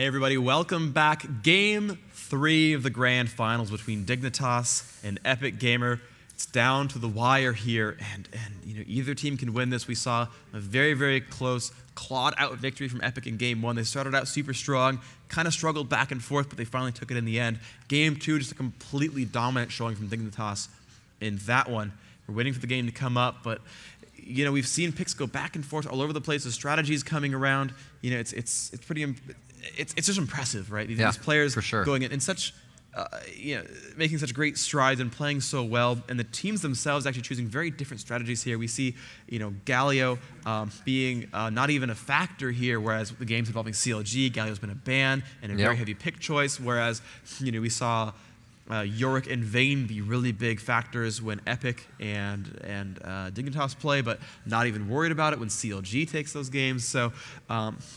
Hey everybody, welcome back. Game 3 of the grand finals between Dignitas and Epik Gamer. It's down to the wire here, and either team can win this. We saw a very, very close clawed-out victory from Epik in Game 1. They started out super strong, kind of struggled back and forth, but they finally took it in the end. Game 2, just a completely dominant showing from Dignitas in that one. We're waiting for the game to come up, but we've seen picks go back and forth all over the place. The strategies coming around. It's just impressive, right? These players for sure. going in such, making such great strides and playing so well, and the teams themselves actually choosing very different strategies here. We see, Galio being not even a factor here, whereas the games involving CLG, Galio's been a ban and a very heavy pick choice, whereas, we saw Yorick and Vayne be really big factors when Epik and Dignitas play, but not even worried about it when CLG takes those games. So,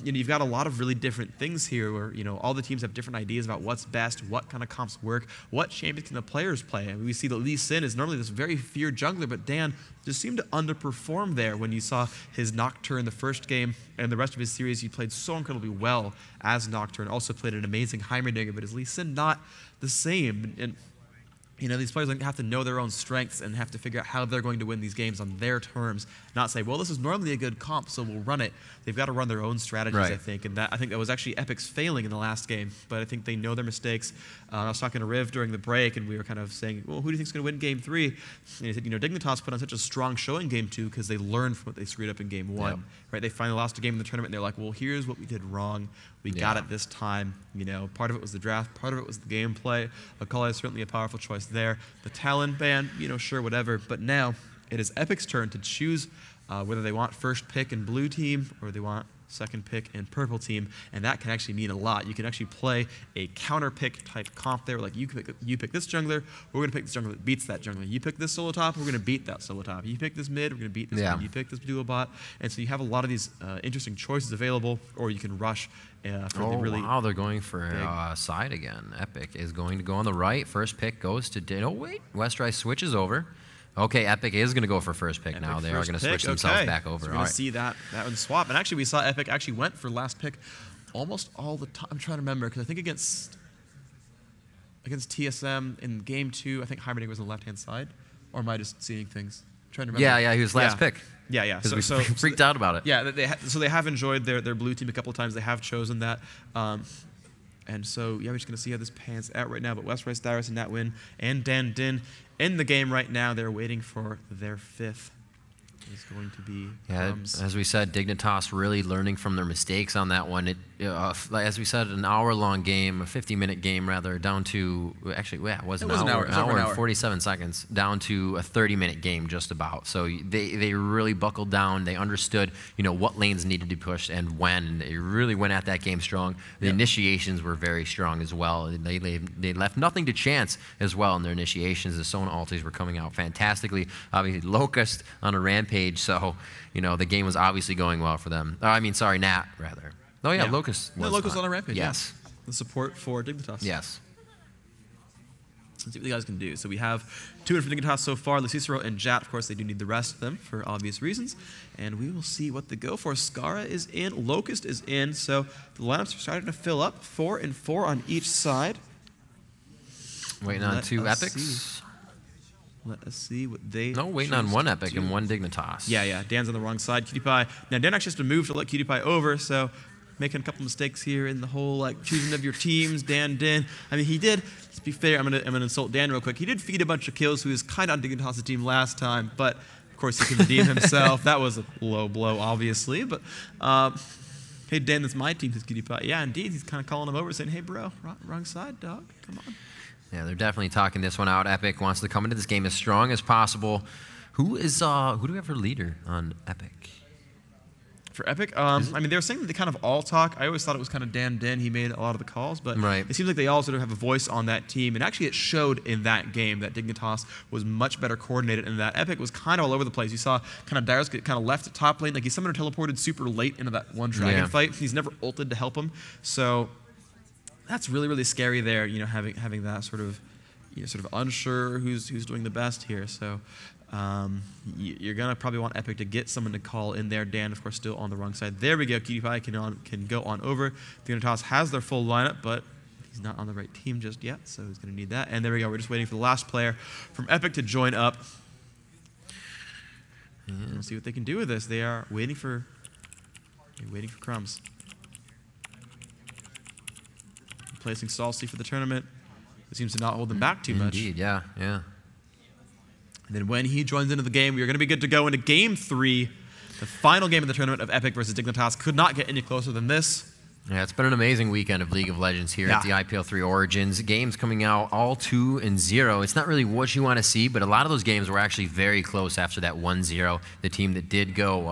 you've got a lot of really different things here where, all the teams have different ideas about what's best, what kind of comps work, what champions can the players play. I mean, we see that Lee Sin is normally this very feared jungler, but Dan just seemed to underperform there when you saw his Nocturne the first game, and the rest of his series he played so incredibly well as Nocturne. Also played an amazing Heimerdinger, but is Lee Sin not the same? And these players have to know their own strengths and have to figure out how they're going to win these games on their terms, not say, well, this is normally a good comp, so we'll run it. They've got to run their own strategies, I think, and I think that was actually Epik's failing in the last game, but I think they know their mistakes. I was talking to Riv during the break, and we were kind of saying, well, who do you think is going to win Game 3? And he said, Dignitas put on such a strong show in Game 2 because they learned from what they screwed up in Game 1. Right? They finally lost a game in the tournament, and they're like, well, here's what we did wrong. We got it this time. Part of it was the draft, part of it was the gameplay. Akali is certainly a powerful choice there. The Talon ban, sure, whatever. But now it is Epik's turn to choose whether they want first pick in blue team or they want second pick in purple team, and that can actually mean a lot. You can actually play a counter pick type comp there, like you pick this jungler, we're going to pick this jungler that beats that jungler. You pick this solo top, we're going to beat that solo top. You pick this mid, we're going to beat this mid. You pick this duo bot, and so you have a lot of these interesting choices available, or you can rush for the really wow, they're going for side again. Epik is going to go on the right. First pick goes to Westrise switches over. Okay, Epik is going to go for first pick now. They are going to switch themselves back over. So we're going to see that one swap. And actually, we saw Epik actually went for last pick almost all the time. I'm trying to remember, because I think against TSM in Game 2, I think Heimerdinger was on the left-hand side. Or am I just seeing things? I'm trying to remember. Yeah, he was last pick. Yeah. Because we freaked out about it. Yeah, so they have enjoyed their blue team a couple of times. They have chosen that. And so, we're just going to see how this pans out right now. But Westrise, Dyrus, and Natwin, and Dan Din in the game right now. They're waiting for their fifth. It's going to be as we said, Dignitas really learning from their mistakes on that one. As we said, an hour-long game, a 50-minute game rather, down to it was an hour and 47 seconds, down to a 30-minute game just about. So they really buckled down. They understood what lanes needed to be pushed and when. They really went at that game strong. The initiations were very strong as well. They left nothing to chance as well in their initiations. The Sona ultis were coming out fantastically. Obviously, Locust on a rampage. So, the game was obviously going well for them. Nat, rather. Oh, yeah, Locust was Locust on a rampage. Yes. The support for Dignitas. Yes. Let's see what the guys can do. So we have 2 in for Dignitas so far. Lucicero and Jat, of course, they do need the rest of them for obvious reasons. And we will see what they go for. Skara is in. Locust is in. So the lineups are starting to fill up. 4 and 4 on each side. Waiting on 2 Epics. Let us see what they waiting on 1 Epik and 1 Dignitas. Yeah. Dan's on the wrong side. QtPie. Now, Dan actually has to move to let QtPie over, so making a couple mistakes here in the whole choosing of your teams. Dan Din. I mean, he did. Let's be fair. I'm gonna insult Dan real quick. He did feed a bunch of kills, who was kind of on Dignitas' team last time, but of course he can redeem himself. That was a low blow, obviously. But hey, Dan, that's my team. Says QtPie. Yeah, indeed. He's kind of calling him over, saying, "Hey, bro, wrong side, dog. Come on." Yeah, they're definitely talking this one out. Epik wants to come into this game as strong as possible. Who do we have for leader on Epik? For Epik, I mean, they were saying that they kind of all talk. I always thought it was kind of Dan Din. He made a lot of the calls, but it seems like they all sort of have a voice on that team. And actually, it showed in that game that Dignitas was much better coordinated, and that Epik was kind of all over the place. You saw kind of Dyrus get kind of left at top lane. Like, he summoned or teleported super late into that one dragon fight. He's never ulted to help him. So that's really, really scary there, having that sort of, sort of unsure who's doing the best here. So you're going to probably want Epik to get someone to call in there. Dan, of course, still on the wrong side. There we go. QTPie can go on over. Dignitas has their full lineup, but he's not on the right team just yet, so he's going to need that. And there we go. We're just waiting for the last player from Epik to join up. And we'll see what they can do with this. They are waiting for crumbs. Placing Salsi for the tournament. It seems to not hold them back too much. Indeed, yeah. And then when he joins into the game, we are going to be good to go into Game 3, the final game of the tournament of Epik versus Dignitas. Could not get any closer than this. Yeah, it's been an amazing weekend of League of Legends here at the IPL3 Origins. Games coming out all 2-0. It's not really what you want to see, but a lot of those games were actually very close after that 1-0. The team that did go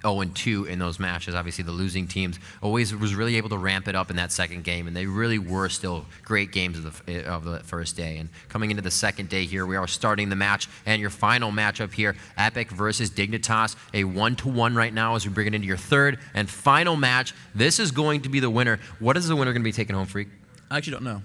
0-2 in those matches, obviously the losing teams, always was really able to ramp it up in that second game, and they really were still great games of the first day. And coming into the second day here, we are starting the match, and your final matchup here, Epik versus Dignitas, a 1-1 right now as we bring it into your third and final match. This is going to be the winner. What is the winner going to be taking home, Freak? I actually don't know.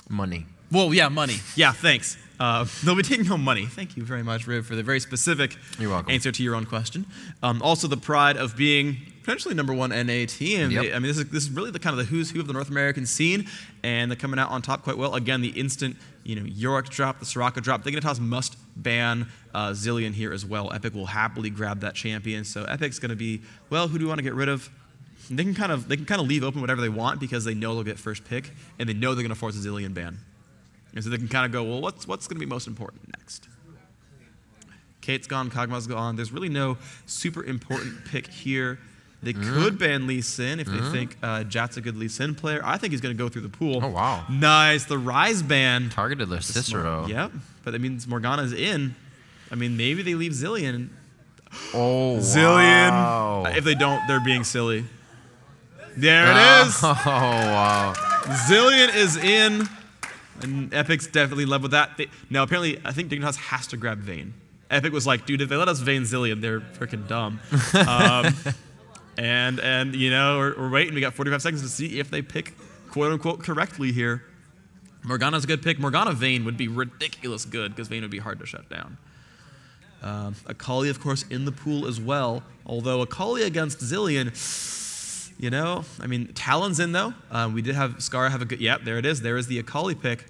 Money. Well, yeah, money. Yeah, thanks. They'll be taking home money. Thank you very much, Riv, for the very specific answer to your own question. Also, the pride of being potentially #1 NA team. Yep. I mean, this is really the kind of the who's who of the North American scene, and they're coming out on top quite well. Again, the instant Yorick drop, the Soraka drop. Dignitas must ban Zilean here as well. Epik will happily grab that champion. So Epic's going to be, well, who do we want to get rid of? They can kind of leave open whatever they want because they know they'll get first pick, and they know they're going to force a Zilean ban. And so they can kind of go, well, what's going to be most important next? Kate's gone, Kog'Maw's gone. There's really no super important pick here. They could ban Lee Sin if they think Jat's a good Lee Sin player. I think he's going to go through the pool. Oh, wow. Nice. The Rise ban. Targeted their Cicero. Yep. But that means Morgana's in. I mean, maybe they leave Zilean. Oh, Zilean. wow. If they don't, they're being silly. There it is. Oh, wow. Zilean is in. And Epic's definitely in love with that. Now, apparently, I think Dignitas has to grab Vayne. Epik was like, dude, if they let us Vayne Zilean, they're freaking dumb. And we're waiting. We got 45 seconds to see if they pick, quote-unquote, correctly here. Morgana's a good pick. Morgana Vayne would be ridiculous good because Vayne would be hard to shut down. Akali, of course, in the pool as well. Although Akali against Zilean, I mean, Talon's in, though. We did have Scar have a good... Yep, there it is. There is the Akali pick.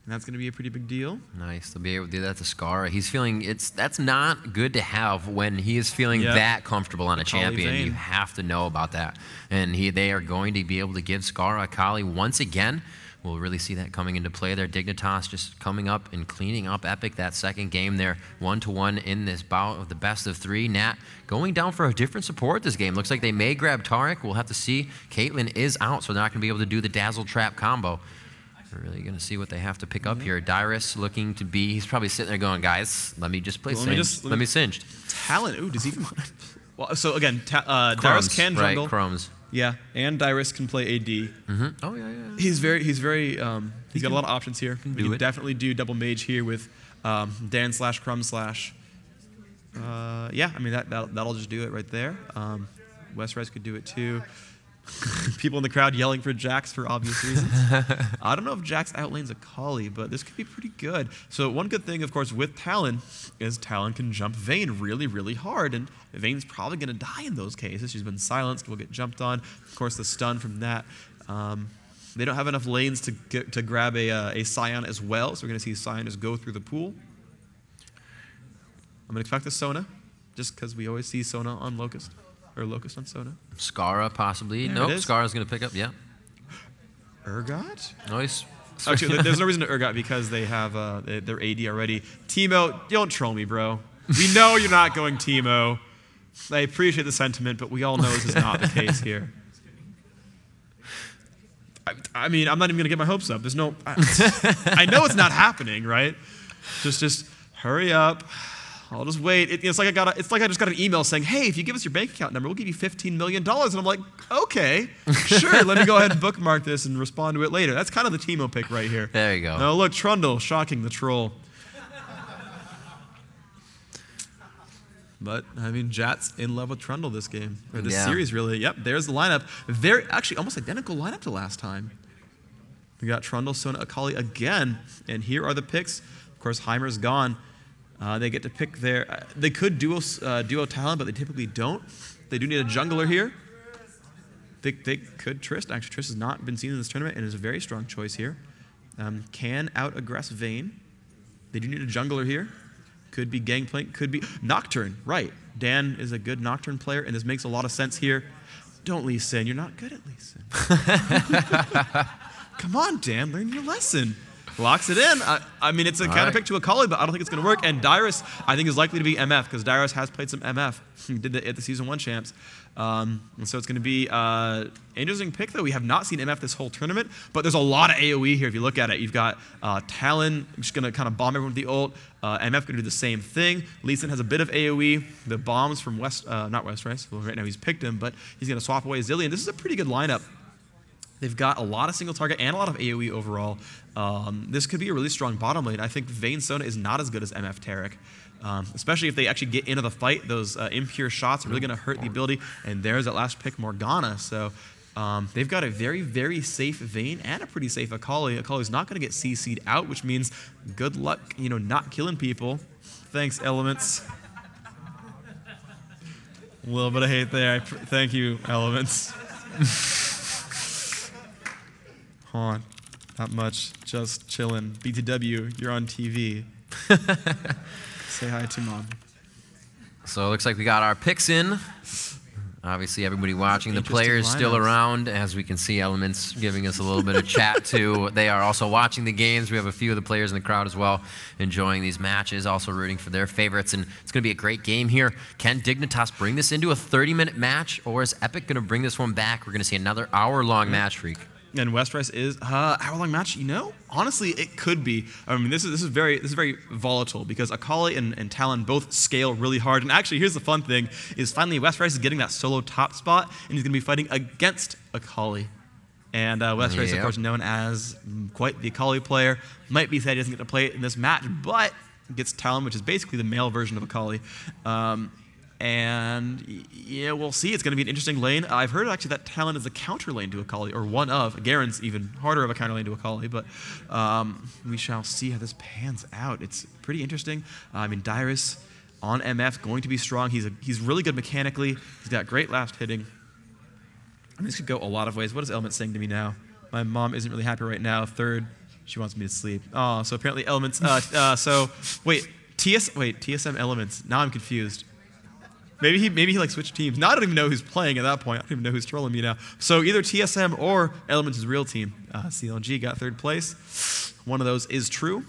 And that's going to be a pretty big deal. Nice to be able to do that to Scar. He's feeling... That's not good to have when he is feeling that comfortable on a champion. Vayne. You have to know about that. And they are going to be able to give Scar Akali once again. We'll really see that coming into play there. Dignitas just coming up and cleaning up Epik that second game there. 1-1 in this bout of the best of three. Nat going down for a different support this game. Looks like they may grab Taric. We'll have to see. Caitlyn is out, so they're not going to be able to do the Dazzle Trap combo. We're really going to see what they have to pick up here. Dyrus looking to be... He's probably sitting there going, guys, let me just play Singed. Let me Singed. Talon. Ooh, does he... Well, so again, Dyrus can jungle. Right, Crumbs. Yeah, and Dyrus can play AD. Oh, yeah. He's very he's got a lot of options here. We can it. definitely do double mage here with Dan / Crumb / yeah, I mean that'll just do it right there. Westrise could do it too. People in the crowd yelling for Jax for obvious reasons. I don't know if Jax outlanes Akali, but this could be pretty good. So one good thing, of course, with Talon is Talon can jump Vayne really, really hard, and Vayne's probably going to die in those cases. She's been silenced, will get jumped on. Of course, the stun from that. They don't have enough lanes to grab a Scion as well, so we're going to see Scion just go through the pool. I'm going to expect a Sona, just because we always see Sona on Locust. Or Locust on Sona. Skara, possibly. Nope, Skara's going to pick up, yeah. Urgot? Nice. Actually, there's no reason to Urgot because they have their AD already. Teemo, don't troll me, bro. We know you're not going Teemo. I appreciate the sentiment, but we all know this is not the case here. I mean, I'm not even going to get my hopes up. There's no... I know it's not happening, right? Just hurry up. I'll just wait. It's like I just got an email saying, hey, if you give us your bank account number, we'll give you $15 million. And I'm like, okay, sure. Let me go ahead and bookmark this and respond to it later. That's kind of the Teemo pick right here. There you go. No, look, Trundle, shocking the troll. But, I mean, Jat's in love with Trundle this game. Or this series, really. Yep, there's the lineup. Very, actually, almost identical lineup to last time. We got Trundle, Sona, Akali again. And here are the picks. Of course, Heimer's gone. They get to pick their... they could duo Talon, but they typically don't. They do need a jungler here. They could Trist. Actually, Trist has not been seen in this tournament and is a very strong choice here. Can out-aggress Vayne. They do need a jungler here. Could be Gangplank, could be Nocturne. Right. Dan is a good Nocturne player, and this makes a lot of sense here. Don't Lee Sin. You're not good at Lee Sin. Come on, Dan. Learn your lesson. Locks it in. I mean, it's a counter pick to Akali, but I don't think it's going to work. And Dyrus, I think, is likely to be MF, because Dyrus has played some MF. He did that at the Season 1 champs. And so it's going to be an interesting pick, though. We have not seen MF this whole tournament, but there's a lot of AoE here if you look at it. You've got Talon just going to kind of bomb everyone with the ult. MF going to do the same thing. Lee Sin has a bit of AoE. The bombs from not Westrice. Well, right now he's picked him, but he's going to swap away Zillion. This is a pretty good lineup. They've got a lot of single target and a lot of AoE overall. This could be a really strong bottom lane. I think Vayne Sona is not as good as MF Taric, especially if they actually get into the fight. Those impure shots are really going to hurt the ability. And there's that last pick, Morgana. So they've got a very, very safe Vayne and a pretty safe Akali. Akali's not going to get CC'd out, which means good luck, not killing people. Thanks, Elements. A little bit of hate there. Thank you, Elements. Hold on. Not much. Just chilling. BTW, you're on TV. Say hi to Mom. So it looks like we got our picks in. Obviously, everybody watching, the players still around. As we can see, Elements giving us a little bit of chat, too. They are also watching the games. We have a few of the players in the crowd as well, enjoying these matches, also rooting for their favorites. And it's going to be a great game here. Can Dignitas bring this into a 30-minute match, or is Epik going to bring this one back? We're going to see another hour-long match freak. And Westrice is hour-long match. Honestly, it could be. I mean, this is very volatile because Akali and Talon both scale really hard. And actually, here's the fun thing: is finally Westrice is getting that solo top spot, and he's going to be fighting against Akali. And Westrice, of course, known as quite the Akali player, might be sad he doesn't get to play it in this match, but gets Talon, which is basically the male version of Akali. And yeah, we'll see. It's going to be an interesting lane. I've heard actually that Talon is a counter lane to Akali, or one of. Garen's even harder of a counter lane to Akali, but we shall see how this pans out. It's pretty interesting. I mean, Dyrus on MF going to be strong. He's really good mechanically. He's got great last hitting. I mean, this could go a lot of ways. What is Element saying to me now? My mom isn't really happy right now. Third, she wants me to sleep. Oh, so apparently Elements. TSM Elements. Now I'm confused. Maybe he like switched teams. Now I don't even know who's playing at that point. I don't even know who's trolling me now. So either TSM or Elements' real team. CLG got third place. One of those is true.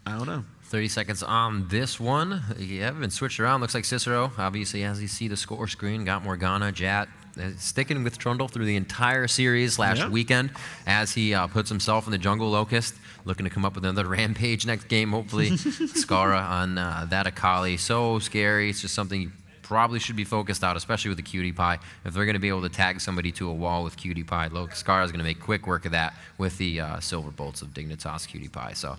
I don't know. 30 seconds on this one. Yeah, been switched around. Looks like Cicero, obviously, as you see the score screen, got Morgana, Jat, sticking with Trundle through the entire series last weekend as he puts himself in the jungle Locust, looking to come up with another rampage next game, hopefully. Skara on that Akali. So scary. It's just something you probably should be focused on, especially with the Cutie Pie. If they're going to be able to tag somebody to a wall with Cutie Pie, Skara is going to make quick work of that with the Silver Bolts of Dignitas Cutie Pie. So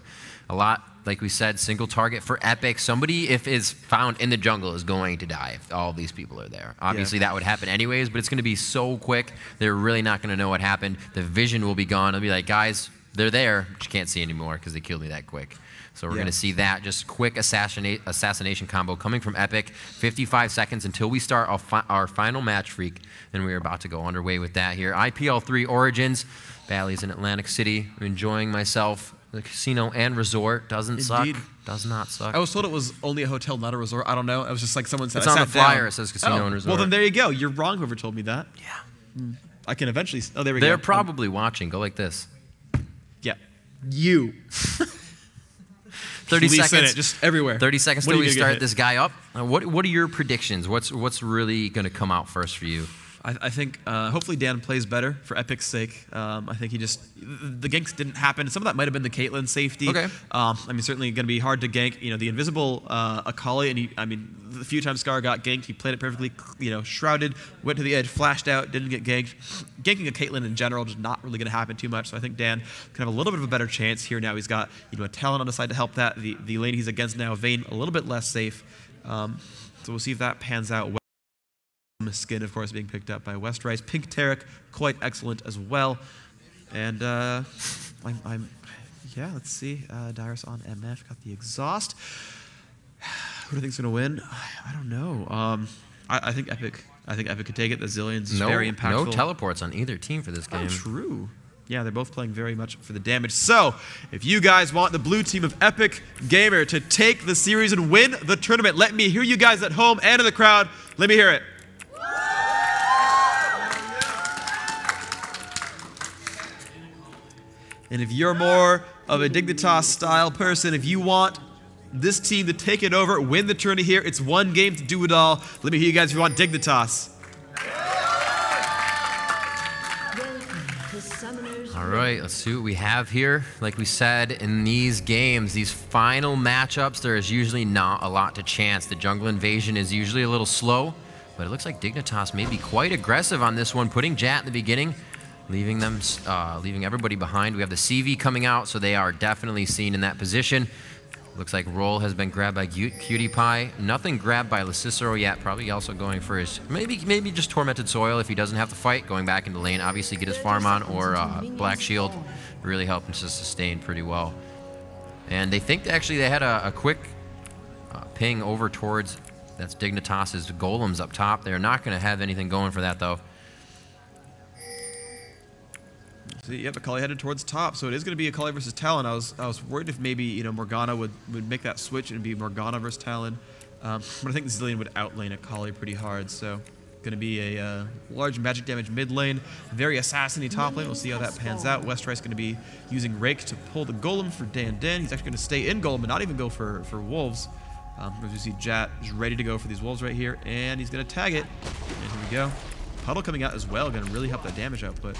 a lot, like we said, single target for Epik. Somebody, if is found in the jungle, is going to die if all these people are there. Obviously, that would happen anyways, but it's going to be so quick, they're really not going to know what happened. The vision will be gone. They'll be like, guys, they're there, but you can't see anymore because they killed me that quick. So we're going to see that just quick assassination combo coming from Epik. 55 seconds until we start our final match freak, and we're about to go underway with that here. IPL3 Origins. Bally's in Atlantic City. I'm enjoying myself. The casino and resort doesn't suck. Does not suck. I was told it was only a hotel, not a resort. I don't know. It was just like someone said. It's on the flyer. It says casino and resort. Well, then there you go. You're wrong. Whoever told me that. Yeah. I can eventually. Oh, there we go. They're probably watching. Go like this. Yeah. You. 30 seconds. Just everywhere. 30 seconds till we start this guy up. What are your predictions? What's really going to come out first for you? I think hopefully Dan plays better for Epic's sake. I think the ganks didn't happen. Some of that might have been the Caitlyn safety. Okay. I mean, certainly going to be hard to gank. The invisible Akali, and the few times Scar got ganked, he played it perfectly. Shrouded, went to the edge, flashed out, didn't get ganked. Ganking a Caitlyn in general just not really going to happen too much. So I think Dan can have a little bit of a better chance here now. He's got a Talon on the side to help that. The lane he's against now, Vayne, a little bit less safe. So we'll see if that pans out well. Skin, of course, being picked up by Westrice. Pink Taric, quite excellent as well. And yeah, let's see. Dyrus on MF got the exhaust. Who do you think's gonna win? I don't know. I think Epik. I think Epik could take it. The Zillion's very impactful. No teleports on either team for this game. Oh, true. Yeah, they're both playing very much for the damage. So, if you guys want the blue team of Epik Gamer to take the series and win the tournament, let me hear you guys at home and in the crowd. Let me hear it. And if you're more of a Dignitas style person, if you want this team to take it over, win the tourney here, it's one game to do it all. Let me hear you guys if you want Dignitas. All right, let's see what we have here. Like we said, in these games, these final matchups, there is usually not a lot to chance. The jungle invasion is usually a little slow, but it looks like Dignitas may be quite aggressive on this one, putting Jat in the beginning, leaving everybody behind. We have the CV coming out, so they are definitely seen in that position. Looks like Roll has been grabbed by Cutie Pie. Nothing grabbed by Cicero yet. Probably also going for his, maybe just Tormented Soil if he doesn't have to fight. Going back into lane, obviously get his farm on, or Black Shield. Really help him to sustain pretty well. And they think actually they had a quick ping over towards, that's Dignitas' golems up top. They're not going to have anything going for that though. See, yep, Akali headed towards top, so it is going to be Akali versus Talon. I was worried if maybe Morgana would make that switch and be Morgana versus Talon, but I think Zillion would outlane Akali pretty hard. So going to be a large magic damage mid lane, very assassin-y top lane. We'll see how that pans out. Westrice going to be using Rake to pull the golem for Dan. He's actually going to stay in golem and not even go for wolves. As you see, Jat is ready to go for these wolves right here, and he's going to tag it. And here we go. Puddle coming out as well, going to really help that damage output.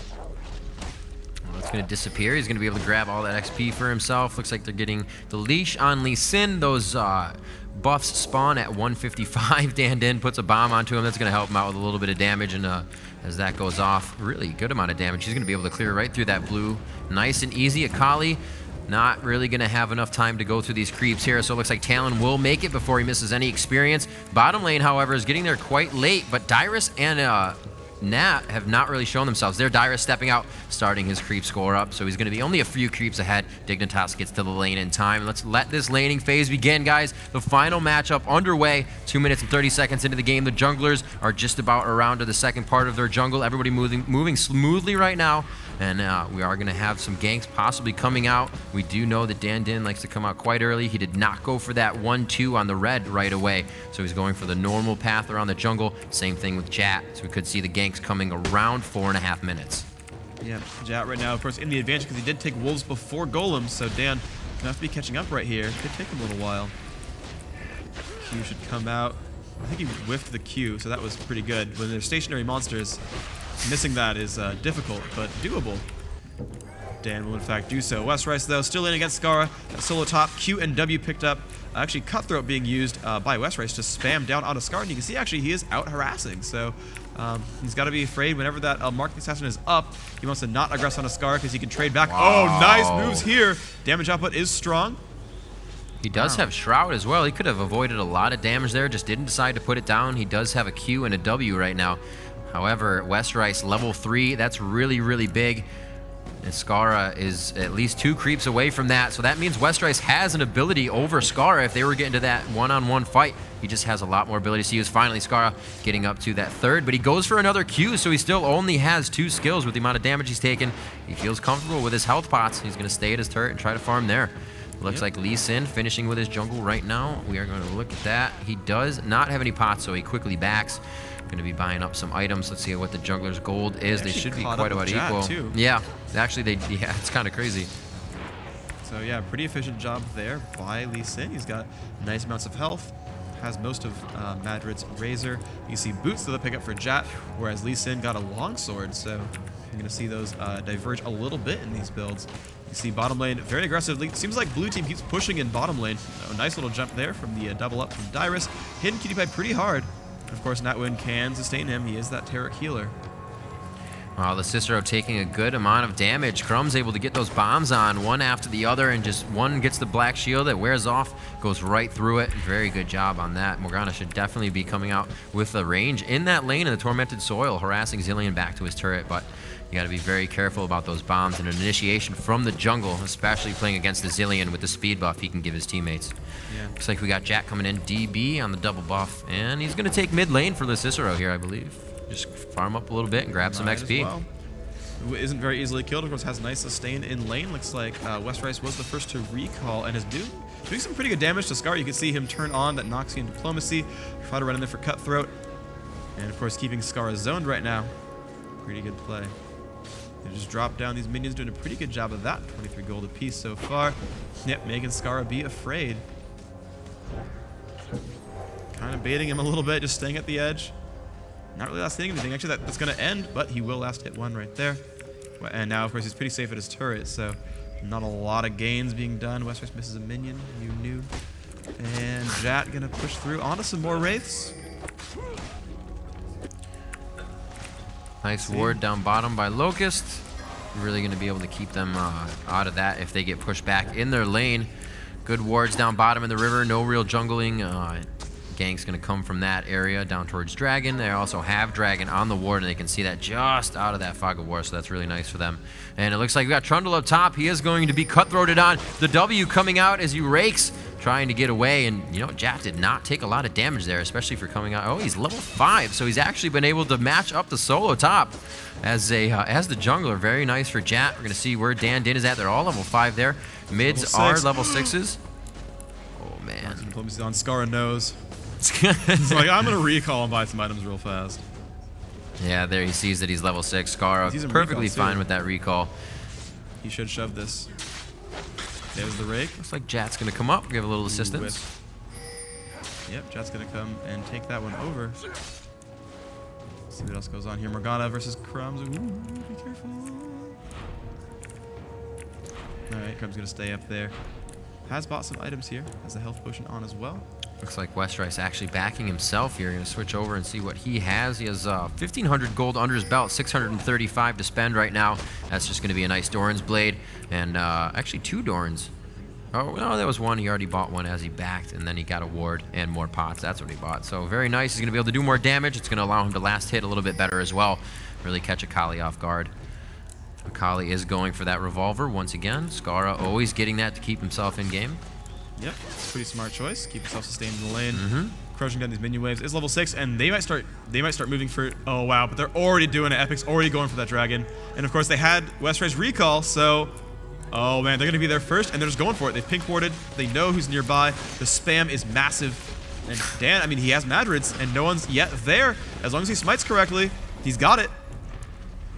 It's going to disappear. He's going to be able to grab all that XP for himself. Looks like they're getting the leash on Lee Sin. Those buffs spawn at 155. Dan puts a bomb onto him. That's going to help him out with a little bit of damage. And as that goes off, really good amount of damage. He's going to be able to clear right through that blue. Nice and easy. Akali not really going to have enough time to go through these creeps here. So it looks like Talon will make it before he misses any experience. Bottom lane, however, is getting there quite late. But Dyrus and Nat have not really shown themselves. There, Dyrus stepping out, starting his creep score up, so he's going to be only a few creeps ahead. Dignitas gets to the lane in time. Let's let this laning phase begin, guys. The final matchup underway. 2 minutes and 30 seconds into the game. The junglers are just about around to the second part of their jungle. Everybody moving smoothly right now. And we are going to have some ganks possibly coming out. We do know that Dan likes to come out quite early. He did not go for that 1-2 on the red right away. So he's going for the normal path around the jungle. Same thing with Jat. So we could see the ganks coming around 4.5 minutes. Yeah, Jat right now, of course, in the advantage because he did take wolves before golems. So Dan going to have to be catching up right here. Could take him a little while. Q should come out. I think he whiffed the Q, so that was pretty good. When they're stationary monsters, missing that is difficult, but doable. Dan will in fact do so. Westrice, though, still in against Skara. At solo top, Q and W picked up. Actually, Cutthroat being used by Westrice to spam down onto Skara. And you can see, actually, he is out harassing. So he's got to be afraid whenever that marking assassin is up. He wants to not aggress on a Skara because he can trade back. Wow. Oh, nice moves here. Damage output is strong. He does have Shroud as well. He could have avoided a lot of damage there, just didn't decide to put it down. He does have a Q and a W right now. However, Westrice level 3, that's really, really big. And Skara is at least 2 creeps away from that. So that means Westrice has an ability over Skara if they were getting to that one-on-one fight. He just has a lot more ability to use. Finally, Skara getting up to that 3rd, but he goes for another Q, so he still only has 2 skills with the amount of damage he's taken. He feels comfortable with his health pots. He's going to stay at his turret and try to farm there. Looks like Lee Sin finishing with his jungle right now. We are going to look at that. He does not have any pots, so he quickly backs. Going to be buying up some items. Let's see what the jungler's gold is. They should be quite about equal. Too. Yeah, actually, yeah, it's kind of crazy. So yeah, pretty efficient job there by Lee Sin. He's got nice amounts of health. Has most of Madrid's Razor. You see Boots to the pickup for Jat, whereas Lee Sin got a longsword. So you're going to see those diverge a little bit in these builds. You see bottom lane very aggressively. Seems like blue team keeps pushing in bottom lane. A nice little jump there from the double up from Dyrus. Hitting Cutie Pie pretty hard. Of course, Natwin can sustain him. He is that Taric healer. The Cicero taking a good amount of damage. Crumb's able to get those bombs on one after the other, and just one gets the black shield that wears off, goes right through it. Very good job on that. Morgana should definitely be coming out with the range in that lane in the Tormented Soil, harassing Zillion back to his turret. But You got to be very careful about those bombs and an initiation from the jungle, especially playing against the Zilean with the speed buff he can give his teammates. Yeah. Looks like we got Jack coming in, DB on the double buff, and he's going to take mid lane for the Cicero here, I believe. Just farm up a little bit and grab some XP. Well. Isn't very easily killed. Of course, has nice sustain in lane. Looks like Westrice was the first to recall and is doing some pretty good damage to Scar. You can see him turn on that Noxian Diplomacy, try to run in there for Cutthroat, and of course keeping Scar zoned right now. Pretty good play. They just drop down these minions, doing a pretty good job of that. 23 gold apiece so far. Yep, making Scar be afraid. Kind of baiting him a little bit, just staying at the edge. Not really last hitting anything. Actually, that's going to end, but he will last hit one right there. And now, of course, he's pretty safe at his turret, so not a lot of gains being done. Westrice misses a minion, you knew. And Jat going to push through onto some more Wraiths. Nice ward down bottom by Locust. Really going to be able to keep them out of that if they get pushed back in their lane. Good wards down bottom in the river. No real jungling. Gank's going to come from that area down towards Dragon. They also have Dragon on the ward, and they can see that just out of that fog of war, so that's really nice for them. And it looks like we got Trundle up top. He is going to be cutthroated on. The W coming out as he rakes, trying to get away. And, you know, Jat did not take a lot of damage there, especially for coming out. Oh, he's level 5, so he's actually been able to match up the solo top as the jungler. Very nice for Jat. We're going to see where Dan Din is at. They're all level 5 there. Mids are level 6s. Oh, man. Diplomacy on Scar knows. He's like, I'm going to recall and buy some items real fast. Yeah, there he sees that he's level 6. Scar perfectly fine with that recall. He should shove this. There's the rake. Looks like Jat's going to come up, give a little assistance. Yep, Jat's going to come and take that one over. Let's see what else goes on here. Morgana versus Crumbs. Ooh, be careful. Alright, Crumbs going to stay up there. Has bought some items here. Has a health potion on as well. Looks like Westrice actually backing himself here. Going to switch over and see what he has. He has 1,500 gold under his belt, 635 to spend right now. That's just going to be a nice Doran's Blade, and actually 2 Dorans. Oh, no, there was one. He already bought one as he backed, and then he got a ward and more pots. That's what he bought. So very nice. He's going to be able to do more damage. It's going to allow him to last hit a little bit better as well. Really catch Akali off guard. Akali is going for that revolver once again. Skara always getting that to keep himself in game. Yep, it's a pretty smart choice. Keep yourself sustained in the lane. Crushing down these minion waves. It's level 6, and they might start moving for. Oh wow! But they're already doing it. Epic's already going for that dragon, and of course they had Westrice recall. So, oh man, they're gonna be there first, and they're just going for it. They've pink warded. They know who's nearby. The spam is massive, and Dan, I mean, he has Madrids, and no one's yet there. As long as he smites correctly, he's got it.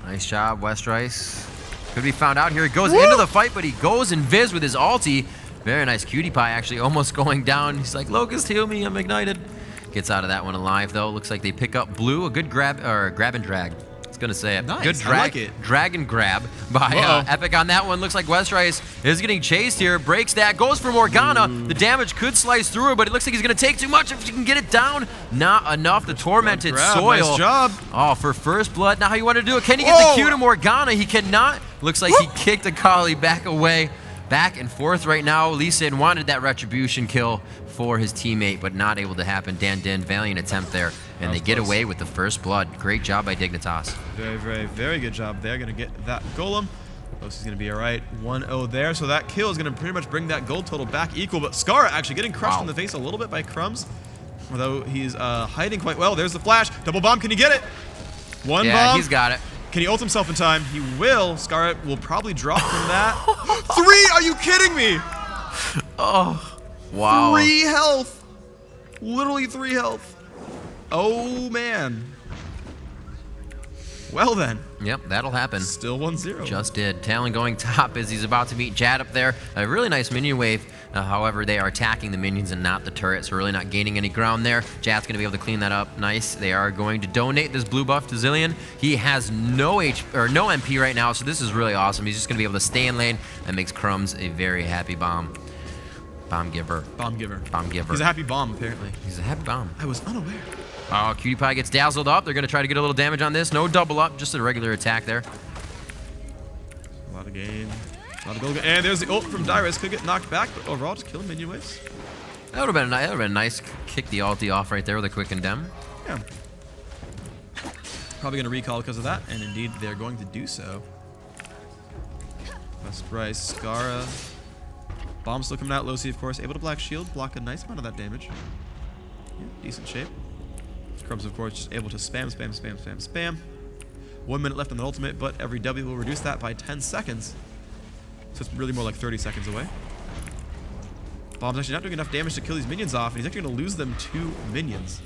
Nice job, Westrice. Could be found out here. He goes into the fight, but he goes and viz with his ulti. Very nice. Cutie Pie actually almost going down. He's like, Locust, heal me, I'm ignited. Gets out of that one alive, though. Looks like they pick up Blue. A good grab, or grab and drag. I was going to say it. Nice. Good drag and grab by Epik on that one. Looks like Westrice is getting chased here. Breaks that. Goes for Morgana. The damage could slice through her, but it looks like he's going to take too much. If he can get it down, not enough. The Tormented Soil. Nice job. Oh, for first blood. Now how you want to do it. Can he get the Q to Morgana? He cannot. Looks like he kicked Akali back away. Back and forth right now. Lee Sin wanted that retribution kill for his teammate, but not able to happen. Dan Din, valiant attempt there, and they get away with the first blood. Great job by Dignitas. Very, very, very good job there. Going to get that golem. He's going to be all right. 1-0 there, so that kill is going to pretty much bring that gold total back equal, but Scar actually getting crushed in the face a little bit by Crumbs, although he's hiding quite well. There's the flash. Double bomb. Can he get it? One bomb. Yeah, he's got it. Can he ult himself in time? He will. Scarlet will probably drop from that. 3? Are you kidding me? Oh, wow. 3 health. Literally 3 health. Oh, man. Well, then. Yep, that'll happen. Still 1-0. Just did. Talon going top as he's about to meet Jad up there. A really nice minion wave. However, they are attacking the minions and not the turret, so really not gaining any ground there. Jad's going to be able to clean that up. Nice. They are going to donate this blue buff to Zilean. He has no MP right now, so this is really awesome. He's just going to be able to stay in lane. That makes Crumbs a very happy bomb. Bomb giver. Bomb giver. Bomb giver. He's a happy bomb, apparently. He's a happy bomb. I was unaware. Oh, Cutie Pie gets dazzled up. They're going to try to get a little damage on this. No double up, just a regular attack there. A lot of game. A lot of gold. And there's the ult from Dyrus. Could get knocked back, but overall just killing minion waves. That would have been nice. Kick the ulti off right there with a quick condemn. Yeah. probably going to recall because of that, and indeed they're going to do so. West Rice, Scara. Bomb still coming out. Losi, of course, able to Black Shield, block a nice amount of that damage. Yeah, decent shape. Crumbs, of course, just able to spam, spam, spam, spam, spam. 1 minute left on the ultimate, but every W will reduce that by 10 seconds. So it's really more like 30 seconds away. Bomb's actually not doing enough damage to kill these minions off, and he's actually going to lose them 2 minions.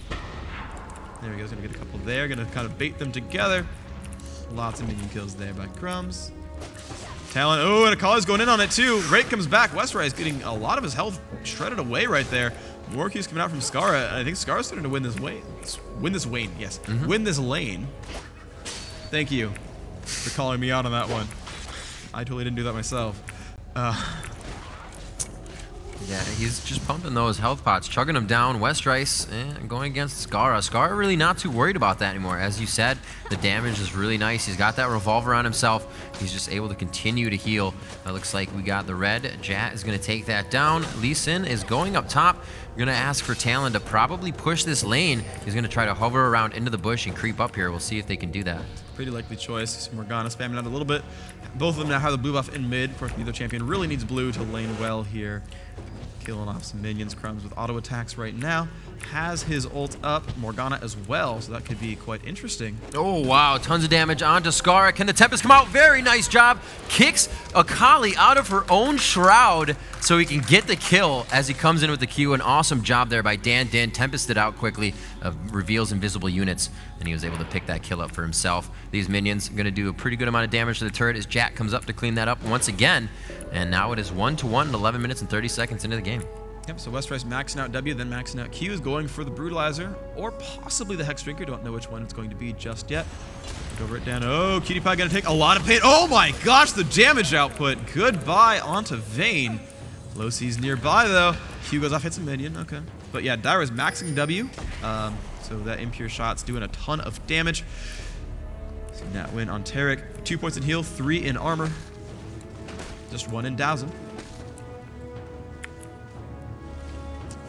There he goes, going to get a couple there, going to kind of bait them together. Lots of minion kills there by Crumbs. Talon, oh, and Akali's going in on it too. Rake comes back. Westray is getting a lot of his health shredded away right there. More Q's coming out from Scara, and I think Scara's starting to win this lane. Win this lane. Thank you for calling me out on that one. I totally didn't do that myself. Yeah, he's just pumping those health pots, chugging them down. West Rice going against Scara. Scara really not too worried about that anymore. As you said, the damage is really nice. He's got that revolver on himself. He's just able to continue to heal. It looks like we got the red. Jat is going to take that down. Lee Sin is going up top. We're going to ask for Talon to probably push this lane. He's going to try to hover around into the bush and creep up here. We'll see if they can do that. Pretty likely choice. Morgana spamming out a little bit. Both of them now have the blue buff in mid. Of course, neither champion really needs blue to lane well here. Killing off some minions. Crumbs with auto attacks right now. Has his ult up. Morgana as well, so that could be quite interesting. Oh, wow. Tons of damage onto Scara. Can the Tempest come out? Very nice job. Kicks Akali out of her own shroud so he can get the kill as he comes in with the Q. An awesome job there by Dan. Dan tempested out quickly, reveals invisible units, and he was able to pick that kill up for himself. These minions are going to do a pretty good amount of damage to the turret as Jack comes up to clean that up once again. And now it is 1-1 11 minutes and 30 seconds into the game. Yep, so West Rice maxing out W, then maxing out Q, is going for the Brutalizer, or possibly the Hex Drinker. Don't know which one it's going to be just yet. Over it down. Oh, Cutie Pie gonna take a lot of pain. Oh my gosh, the damage output. Goodbye onto Vayne. Losi's nearby though. Q goes off, hits a minion. Okay. But yeah, Dyra's maxing W. So that impure shot's doing a ton of damage. So Nat win on Tarek. 2 points in heal, 3 in armor. Just 1 in Dowsing.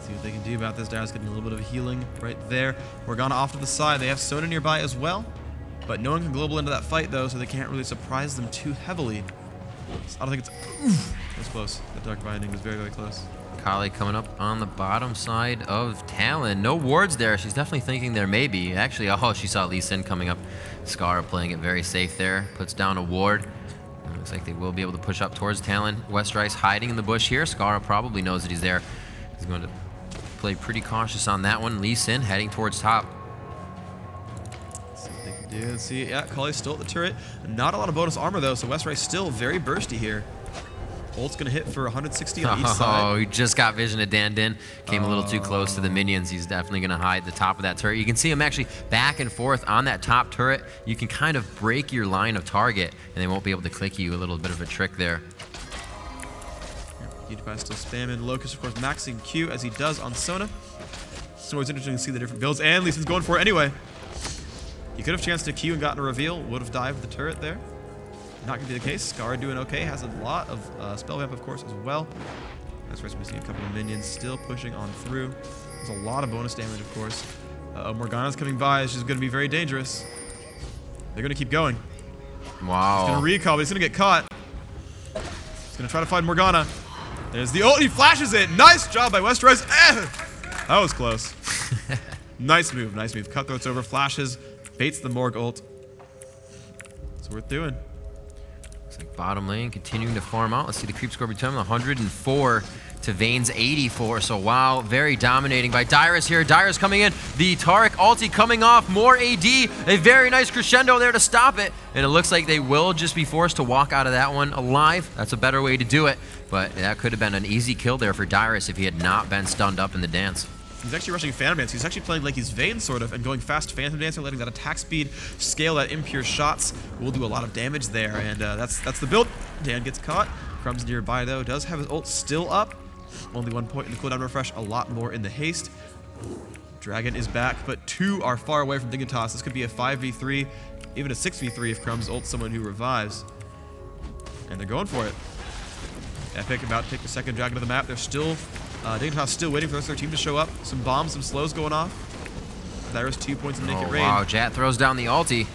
See what they can do about this. Dyra's getting a little bit of healing right there. Morgana off to the side. They have Sona nearby as well. But no one can global into that fight though, so they can't really surprise them too heavily. I don't think it's... Oof, that's close. The Dark Binding was very, very close. Kali coming up on the bottom side of Talon. No wards there. She's definitely thinking there may be. Actually, oh, she saw Lee Sin coming up. Scara playing it very safe there. Puts down a ward. It looks like they will be able to push up towards Talon. West Rice hiding in the bush here. Scara probably knows that he's there. He's going to play pretty cautious on that one. Lee Sin heading towards top. Let's see what they can do. Let's see. Yeah, Kali's still at the turret. Not a lot of bonus armor though, so West Rice still very bursty here. Ult's gonna hit for 160 on each side. Oh, he just got vision of Dandin. Came a little too close to the minions. He's definitely gonna hide the top of that turret. You can see him actually back and forth on that top turret. You can kind of break your line of target, and they won't be able to click you. A little bit of a trick there. Dignitas still spamming. Locust, of course, maxing Q as he does on Sona. It's always interesting to see the different builds, and Lee Sin's going for it anyway. He could have chanced to Q and gotten a reveal. Would have dived the turret there. Not going to be the case. Scar doing okay. Has a lot of spell vamp, of course, as well. That's right. We're seeing a couple of minions still pushing on through. There's a lot of bonus damage, of course. Morgana's coming by. She's going to be very dangerous. They're going to keep going. Wow. He's going to recall, but he's going to get caught. He's going to try to find Morgana. There's the ult. He flashes it. Nice job by West Rice. That was close. Nice move. Nice move. Cutthroat's over. Flashes. Baits the Morg ult. It's worth doing. Bottom lane continuing to farm out. Let's see the creep score return 104 to Vayne's 84. So wow, very dominating by Dyrus here. Dyrus coming in. The Taric ulti coming off. More AD. A very nice crescendo there to stop it. And it looks like they will just be forced to walk out of that one alive. That's a better way to do it. But that could have been an easy kill there for Dyrus if he had not been stunned up in the dance. He's actually rushing Phantom Dance. He's actually playing like he's Vayne, sort of, and going fast Phantom Dancer, letting that attack speed scale that impure shots. Will do a lot of damage there, and that's the build. Dan gets caught. Crumbs nearby, though. Does have his ult still up. Only 1 point in the cooldown refresh, a lot more in the haste. Dragon is back, but 2 are far away from Dignitas. This could be a 5v3, even a 6v3 if Crumbs ults someone who revives. And they're going for it. Epik about to take the second dragon to the map. They're still... Dignitas still waiting for the rest of their team to show up. Some bombs, some slows going off. Dyrus 2 points in Naked Rain. Wow, Jat throws down the ulti.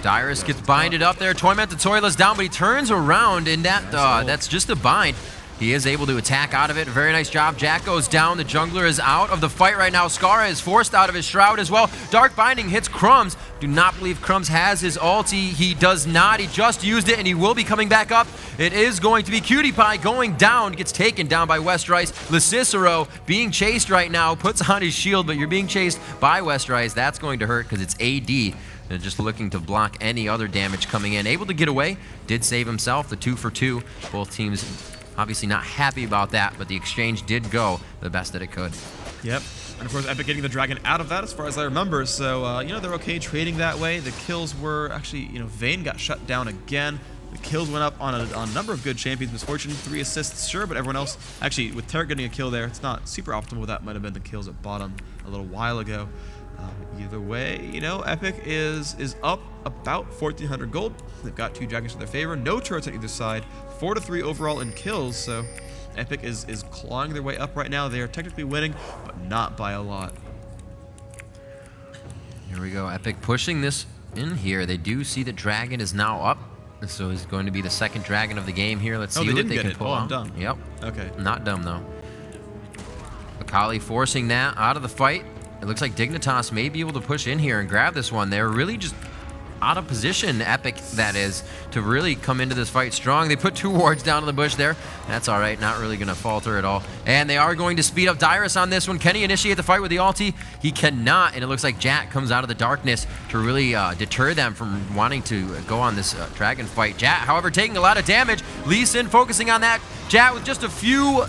Dyrus gets binded up there. Tormented Toila's down, but he turns around, and that's just a bind. He is able to attack out of it. Very nice job. Jack goes down. The jungler is out of the fight right now. Skara is forced out of his shroud as well. Dark Binding hits Crumbs. Do not believe Crumbs has his ulti. He does not. He just used it, and he will be coming back up. It is going to be Cutie Pie going down. Gets taken down by Westrice. Licicero being chased right now. Puts on his shield, but you're being chased by Westrice. That's going to hurt because it's AD. And just looking to block any other damage coming in. Able to get away. Did save himself. The 2 for 2. Both teams obviously not happy about that, but the exchange did go the best that it could. Yep. And of course, Epik getting the dragon out of that, as far as I remember. So, you know, they're okay trading that way. The kills were actually, you know, Vayne got shut down again. The kills went up on a number of good champions. Misfortune, 3 assists, sure, but everyone else, actually, with Tarek getting a kill there, it's not super optimal. That might have been the kills at bottom a little while ago. Either way, you know, Epik is up about 1,400 gold. They've got 2 dragons to their favor. No turrets on either side. 4-3 overall in kills, so Epik is clawing their way up right now. They are technically winning, but not by a lot. Here we go. Epik pushing this in here. They do see the dragon is now up, so he's going to be the 2nd dragon of the game here. Let's see what they can pull out. I'm done. Yep. Okay. Not dumb, though. Akali forcing that out of the fight. It looks like Dignitas may be able to push in here and grab this one. They're really just out of position, Epik, that is, to really come into this fight strong. They put 2 wards down in the bush there. That's all right, not really going to falter at all. And they are going to speed up Dyrus on this one. Can he initiate the fight with the ulti? He cannot, and it looks like Jack comes out of the darkness to really deter them from wanting to go on this dragon fight. Jack, however, taking a lot of damage. Lee Sin focusing on that. Jack with just a few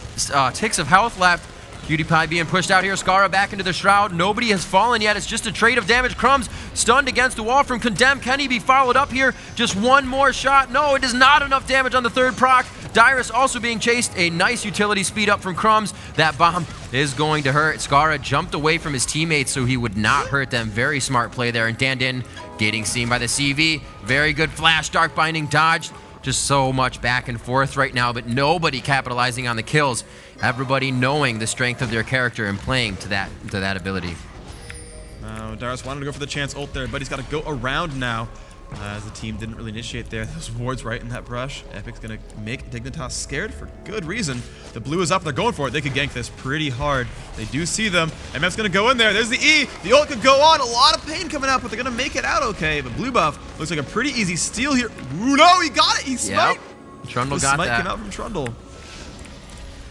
ticks of health left. Cutie Pie being pushed out here. Skara back into the shroud. Nobody has fallen yet. It's just a trade of damage. Crumbs stunned against the wall from Condemn. Can he be followed up here? Just one more shot. No, it is not enough damage on the 3rd proc. Dyrus also being chased. A nice utility speed up from Crumbs. That bomb is going to hurt. Skara jumped away from his teammates so he would not hurt them. Very smart play there. And Dandin getting seen by the CV. Very good flash. Dark Binding dodged. Just so much back and forth right now, but nobody capitalizing on the kills. Everybody knowing the strength of their character and playing to that ability. Dyrus wanted to go for the chance ult there, but he's got to go around now. As the team didn't really initiate there. Those wards right in that brush. Epic's going to make Dignitas scared for good reason. The blue is up. They're going for it. They could gank this pretty hard. They do see them. MF's going to go in there. There's the E. The ult could go on. A lot of pain coming out, but they're going to make it out okay. But blue buff looks like a pretty easy steal here. Ooh, no, he got it. He smite. Yep. Trundle got that. The smite came out from Trundle.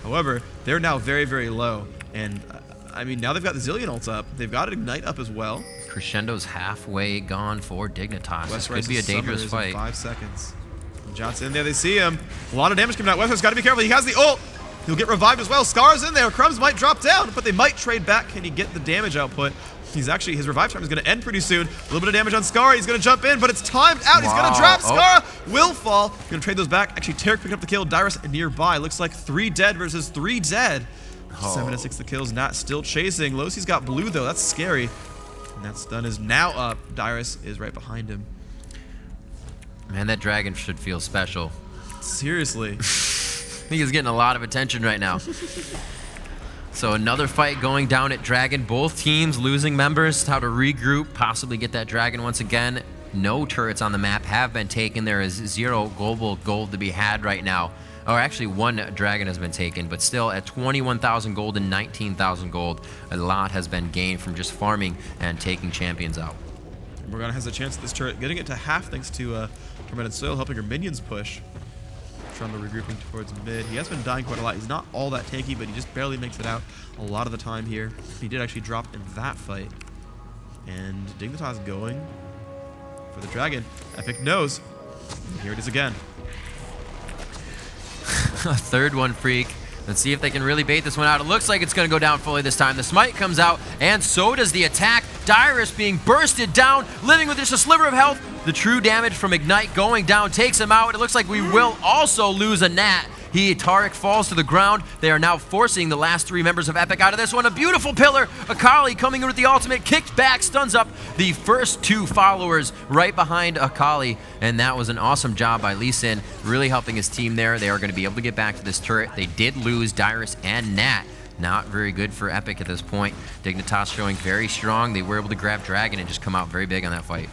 However, they're now very, very low. And, I mean, now they've got the Zillion ults up. They've got Ignite up as well. Crescendo's halfway gone for Dignitas. This could be a dangerous fight. 5 seconds. John's in there. They see him. A lot of damage coming out. Westrice's got to be careful. He has the ult. He'll get revived as well. Scar's in there. Crumbs might drop down, but they might trade back. Can he get the damage output? He's actually, his revive time is going to end pretty soon. A little bit of damage on Scar. He's going to jump in, but it's timed out. He's going to drop. Scar will fall. Going to trade those back. Actually, Tarek picking up the kill. Dyrus nearby. Looks like 3 dead versus 3 dead. 7 to 6 the kills. Not still chasing. Losi's got blue, though. That's scary. And that stun is now up. Dyrus is right behind him. Man, that dragon should feel special. Seriously. I think he's getting a lot of attention right now. So another fight going down at Dragon. Both teams losing members. How to regroup, possibly get that dragon once again. No turrets on the map have been taken. There is 0 global gold to be had right now. Or actually 1 dragon has been taken, but still at 21,000 gold and 19,000 gold, a lot has been gained from just farming and taking champions out. Morgana has a chance at this turret, getting it to half thanks to Tormented Soil helping her minions push. Trundle regrouping towards mid. He has been dying quite a lot. He's not all that tanky, but he just barely makes it out a lot of the time here. He did actually drop in that fight. And Dignitas going for the dragon. Epik knows. And here it is again. A third one, Freak. Let's see if they can really bait this one out. It looks like it's going to go down fully this time. The smite comes out, and so does the attack. Dyrus being bursted down, living with just a sliver of health. The true damage from Ignite going down takes him out. It looks like we will also lose a Nat. Tarek falls to the ground. They are now forcing the last 3 members of Epik out of this one. A beautiful pillar. Akali coming in with the ultimate, kicked back, stuns up the first 2 followers right behind Akali. And that was an awesome job by Lee Sin, really helping his team there. They are going to be able to get back to this turret. They did lose Dyrus and Nat. Not very good for Epik at this point. Dignitas showing very strong. They were able to grab Dragon and just come out very big on that fight.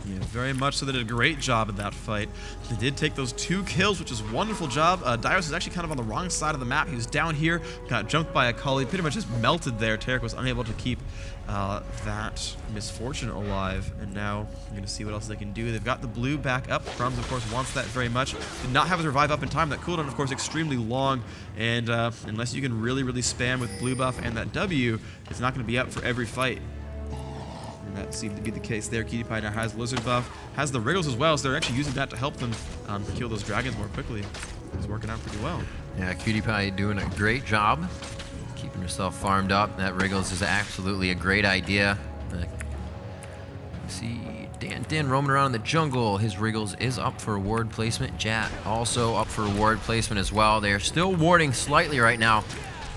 Yeah, very much so. They did a great job in that fight. They did take those 2 kills, which is a wonderful job. Dyrus was actually kind of on the wrong side of the map. He was down here, got jumped by a Kali, pretty much just melted there. Tarek was unable to keep that misfortune alive, and now we're going to see what else they can do. They've got the blue back up. Crumbs, of course, wants that very much. Did not have his revive up in time. That cooldown, of course, extremely long, and unless you can really spam with blue buff and that W, it's not going to be up for every fight. And that seemed to be the case there. Cutie Pie now has Lizard buff, has the Wriggles as well, so they're actually using that to help them kill those dragons more quickly. It's working out pretty well. Yeah, Cutie Pie doing a great job keeping herself farmed up. That Wriggles is absolutely a great idea. See Dan roaming around in the jungle. His Wriggles is up for ward placement. Jat also up for ward placement as well. They are still warding slightly right now.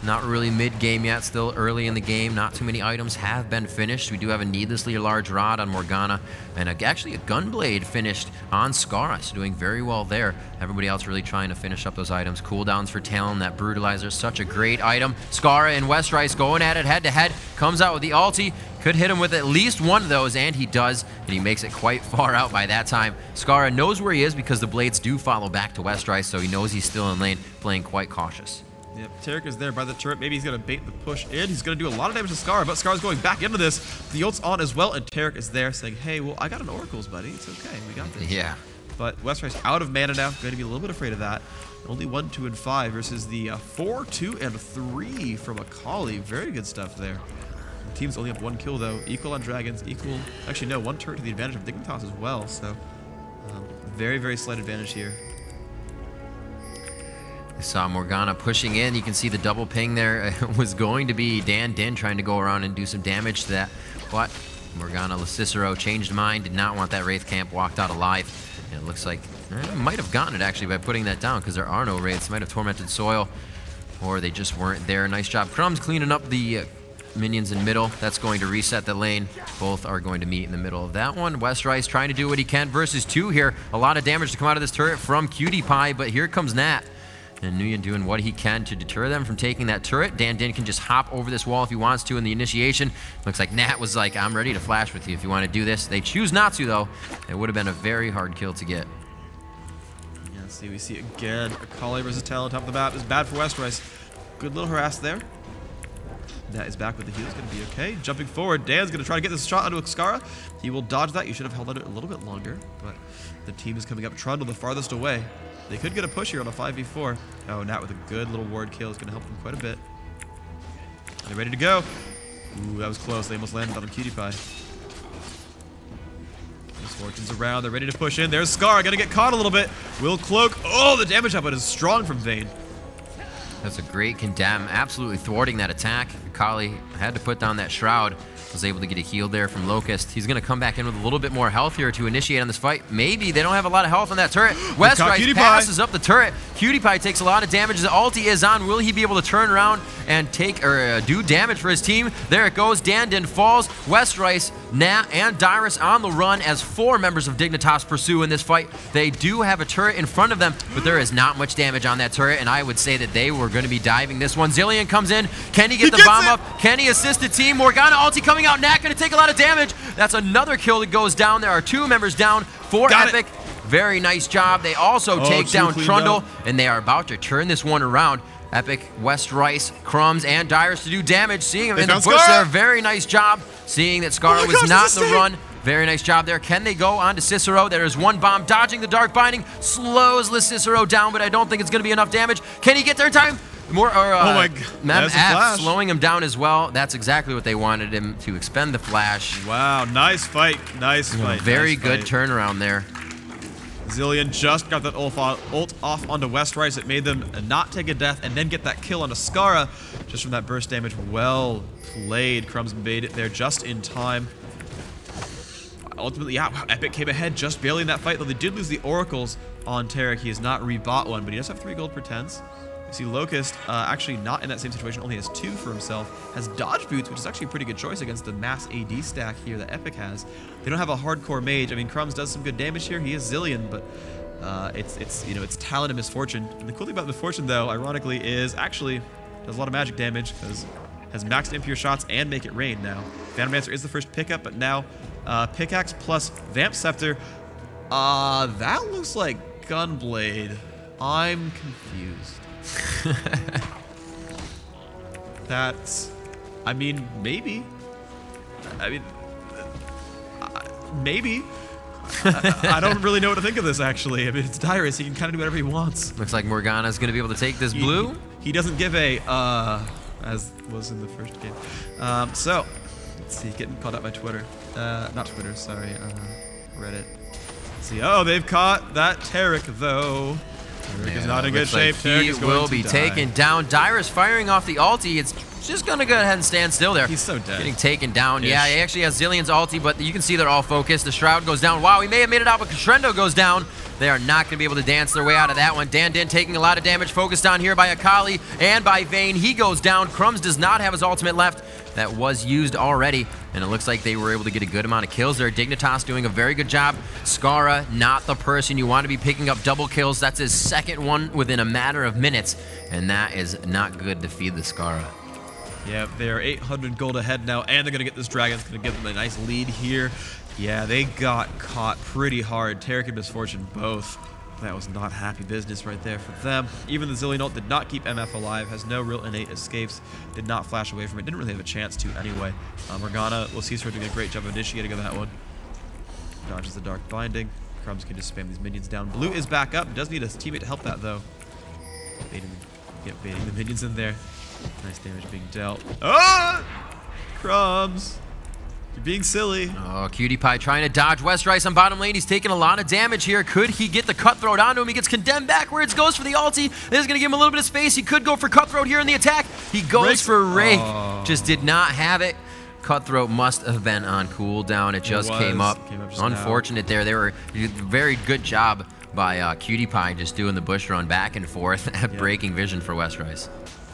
Not really mid-game yet, still early in the game. Not too many items have been finished. We do have a needlessly large rod on Morgana, and actually a Gunblade finished on Skara, so doing very well there. Everybody else really trying to finish up those items. Cooldowns for Talon, that Brutalizer, such a great item. Skara and Westrice going at it head-to-head, comes out with the ulti, could hit him with at least one of those, and he does, and he makes it quite far out by that time. Skara knows where he is because the blades do follow back to Westrice, so he knows he's still in lane, playing quite cautious. Yep, Tarek is there by the turret. Maybe he's going to bait the push in. He's going to do a lot of damage to Skara, but Skara's going back into this. The ult's on as well, and Tarek is there saying, hey, well, I got an Oracles, buddy. It's okay. We got this. Yeah. But Westrice out of mana now. Going to be a little bit afraid of that. Only 1, 2, and 5 versus the 4, 2, and 3 from Akali. Very good stuff there. The team's only up 1 kill, though. Equal on Dragons. Equal. Actually, no. 1 turret to the advantage of Dignitas as well. So, very slight advantage here. I saw Morgana pushing in. You can see the double ping there. It was going to be Dan Din trying to go around and do some damage to that. But Morgana Cicero changed mind, did not want that Wraith camp, walked out alive. And it looks like might have gotten it actually by putting that down because there are no Wraiths. Might have tormented Soil, or they just weren't there. Nice job. Crumbs cleaning up the minions in middle. That's going to reset the lane. Both are going to meet in the middle of that one. Westrice trying to do what he can versus 2 here. A lot of damage to come out of this turret from Cutie Pie, but here comes Nat. And Nguyen doing what he can to deter them from taking that turret. Dan Din can just hop over this wall if he wants to in the initiation. Looks like Nat was like, I'm ready to flash with you if you want to do this. They choose not to, though. It would have been a very hard kill to get. Yeah, let's see, we see again. Akali versus Talon top of the map is bad for Westrice. Good little harass there. Nat is back with the heal. It's going to be okay. Jumping forward, Dan's going to try to get this shot onto Skara. He will dodge that. You should have held on it a little bit longer, but the team is coming up. Trundle the farthest away. They could get a push here on a 5v4. Oh, Nat with a good little ward kill is going to help them quite a bit. They're ready to go. Ooh, that was close. They almost landed on Cutie Pie. Misfortune's around. They're ready to push in. There's Scar. Going to get caught a little bit. Will cloak. Oh, the damage output is strong from Vayne. That's a great condemn. Absolutely thwarting that attack. Akali had to put down that shroud. Was able to get a heal there from Locust. He's going to come back in with a little bit more health here to initiate on this fight. Maybe they don't have a lot of health on that turret. Westrice passes up the turret. Cutie Pie takes a lot of damage. The ulti is on. Will he be able to turn around and take or do damage for his team? There it goes. Dan Din falls. Westrice, Nat, and Dyrus on the run as 4 members of Dignitas pursue in this fight. They do have a turret in front of them, but there is not much damage on that turret, and I would say that they were going to be diving this one. Zillion comes in. Can he get the bomb up? Can he assist the team? Morgana ulti coming out. Nat going to take a lot of damage. That's another kill that goes down. There are 2 members down for Epik. Very nice job. They also take down Trundle, and they are about to turn this one around. Epik, Westrice, Crumbs, and Dyrus to do damage. Seeing him in the bush there. Very nice job. Seeing that Skara was not in the run. Very nice job there. Can they go on to Cicero? There is 1 bomb dodging the Dark Binding. Slows Cicero down, but I don't think it's going to be enough damage. Can he get there in time? More, oh my God. Mem F slowing him down as well. That's exactly what they wanted him to expend the flash. Wow, nice fight. Nice fight. Very good turnaround there. Zillion just got that ult off onto Westrice. It made them not take a death and then get that kill onto Skara just from that burst damage. Well played. Crumbs made it there just in time. Ultimately, yeah, Epik came ahead just barely in that fight, though they did lose the Oracles on Tarek. He has not rebought one, but he does have 3 gold per 10s. You see Locust actually not in that same situation, only has 2 for himself. Has Dodge Boots, which is actually a pretty good choice against the mass AD stack here that Epik has. They don't have a hardcore mage. I mean, Crumbs does some good damage here. He is Zillion, but it's talent and misfortune. And the cool thing about misfortune, though, ironically, is actually does a lot of magic damage because has maxed impure shots and make it rain now. Phantomancer is the first pickup, but now Pickaxe plus Vamp Scepter. That looks like Gunblade. I'm confused. That's... I mean, maybe. I mean... maybe. I don't really know what to think of this, actually. I mean, it's Dyrus. He can kind of do whatever he wants. Looks like Morgana's going to be able to take this blue. He doesn't give a, as was in the first game. So, let's see. Getting called out by Twitter. Not Twitter, sorry. Reddit. Let's see. Oh, they've caught that Taric, though. Taric is not in good shape. Like he will be taken down. Dyrus firing off the ulti. It's just going to go ahead and stand still there. He's so dead. Getting taken down. Yeah, he actually has Zillion's ulti, but you can see they're all focused. The Shroud goes down. Wow, he may have made it out, but Crescendo goes down. They are not going to be able to dance their way out of that one. Dandin taking a lot of damage, focused on here by Akali and by Vayne. He goes down. Crumbs does not have his ultimate left. That was used already, and it looks like they were able to get a good amount of kills there. Dignitas doing a very good job. Skara, not the person you want to be picking up double kills. That's his second one within a matter of minutes, and that is not good to feed the Skara. Yeah, they're 800 gold ahead now, and they're going to get this dragon. It's going to give them a nice lead here. Yeah, they got caught pretty hard. Taric and Misfortune both. That was not happy business right there for them. Even the Zillion ult did not keep MF alive, has no real innate escapes, did not flash away from it, didn't really have a chance to anyway. Morgana, we'll see her doing a great job of initiating on that one. Dodges the Dark Binding. Crumbs can just spam these minions down. Blue is back up, does need a teammate to help that though. Baiting the minions in there. Nice damage being dealt. Ah! Crumbs! You're being silly. Oh, Cutie Pie trying to dodge Westrice on bottom lane. He's taking a lot of damage here. Could he get the Cutthroat onto him? He gets condemned backwards, goes for the ulti. This is going to give him a little bit of space. He could go for Cutthroat here in the attack. He goes for Wraith. Oh. Just did not have it. Cutthroat must have been on cooldown. It just came up. Unfortunate there. They were very good job by Cutie Pie just doing the bush run back and forth at breaking vision for Westrice.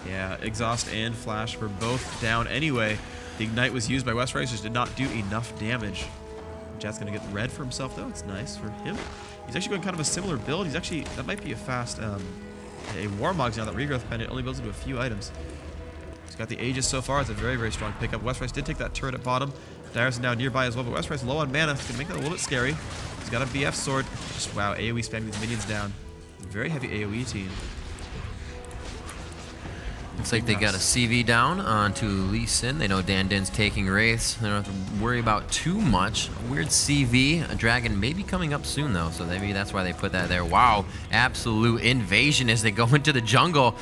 Yeah, Exhaust and Flash were both down anyway. The Ignite was used by Westrice, just did not do enough damage. Jet's going to get red for himself, though. It's nice for him. He's actually going kind of a similar build. He's actually, that might be a fast, a Warmogs now. That Regrowth Pendant only builds into a few items. He's got the Aegis so far. It's a very, very strong pickup. Westrice did take that turret at bottom. Dyrus is now nearby as well, but Westrice low on mana. It's going to make that a little bit scary. He's got a BF sword. Just, wow, AoE spamming these minions down. Very heavy AoE team. Looks like they got a CV down onto Lee Sin. They know Dandin's taking Wraiths. They don't have to worry about too much. A weird CV. A dragon may be coming up soon, though, so maybe that's why they put that there. Wow, absolute invasion as they go into the jungle.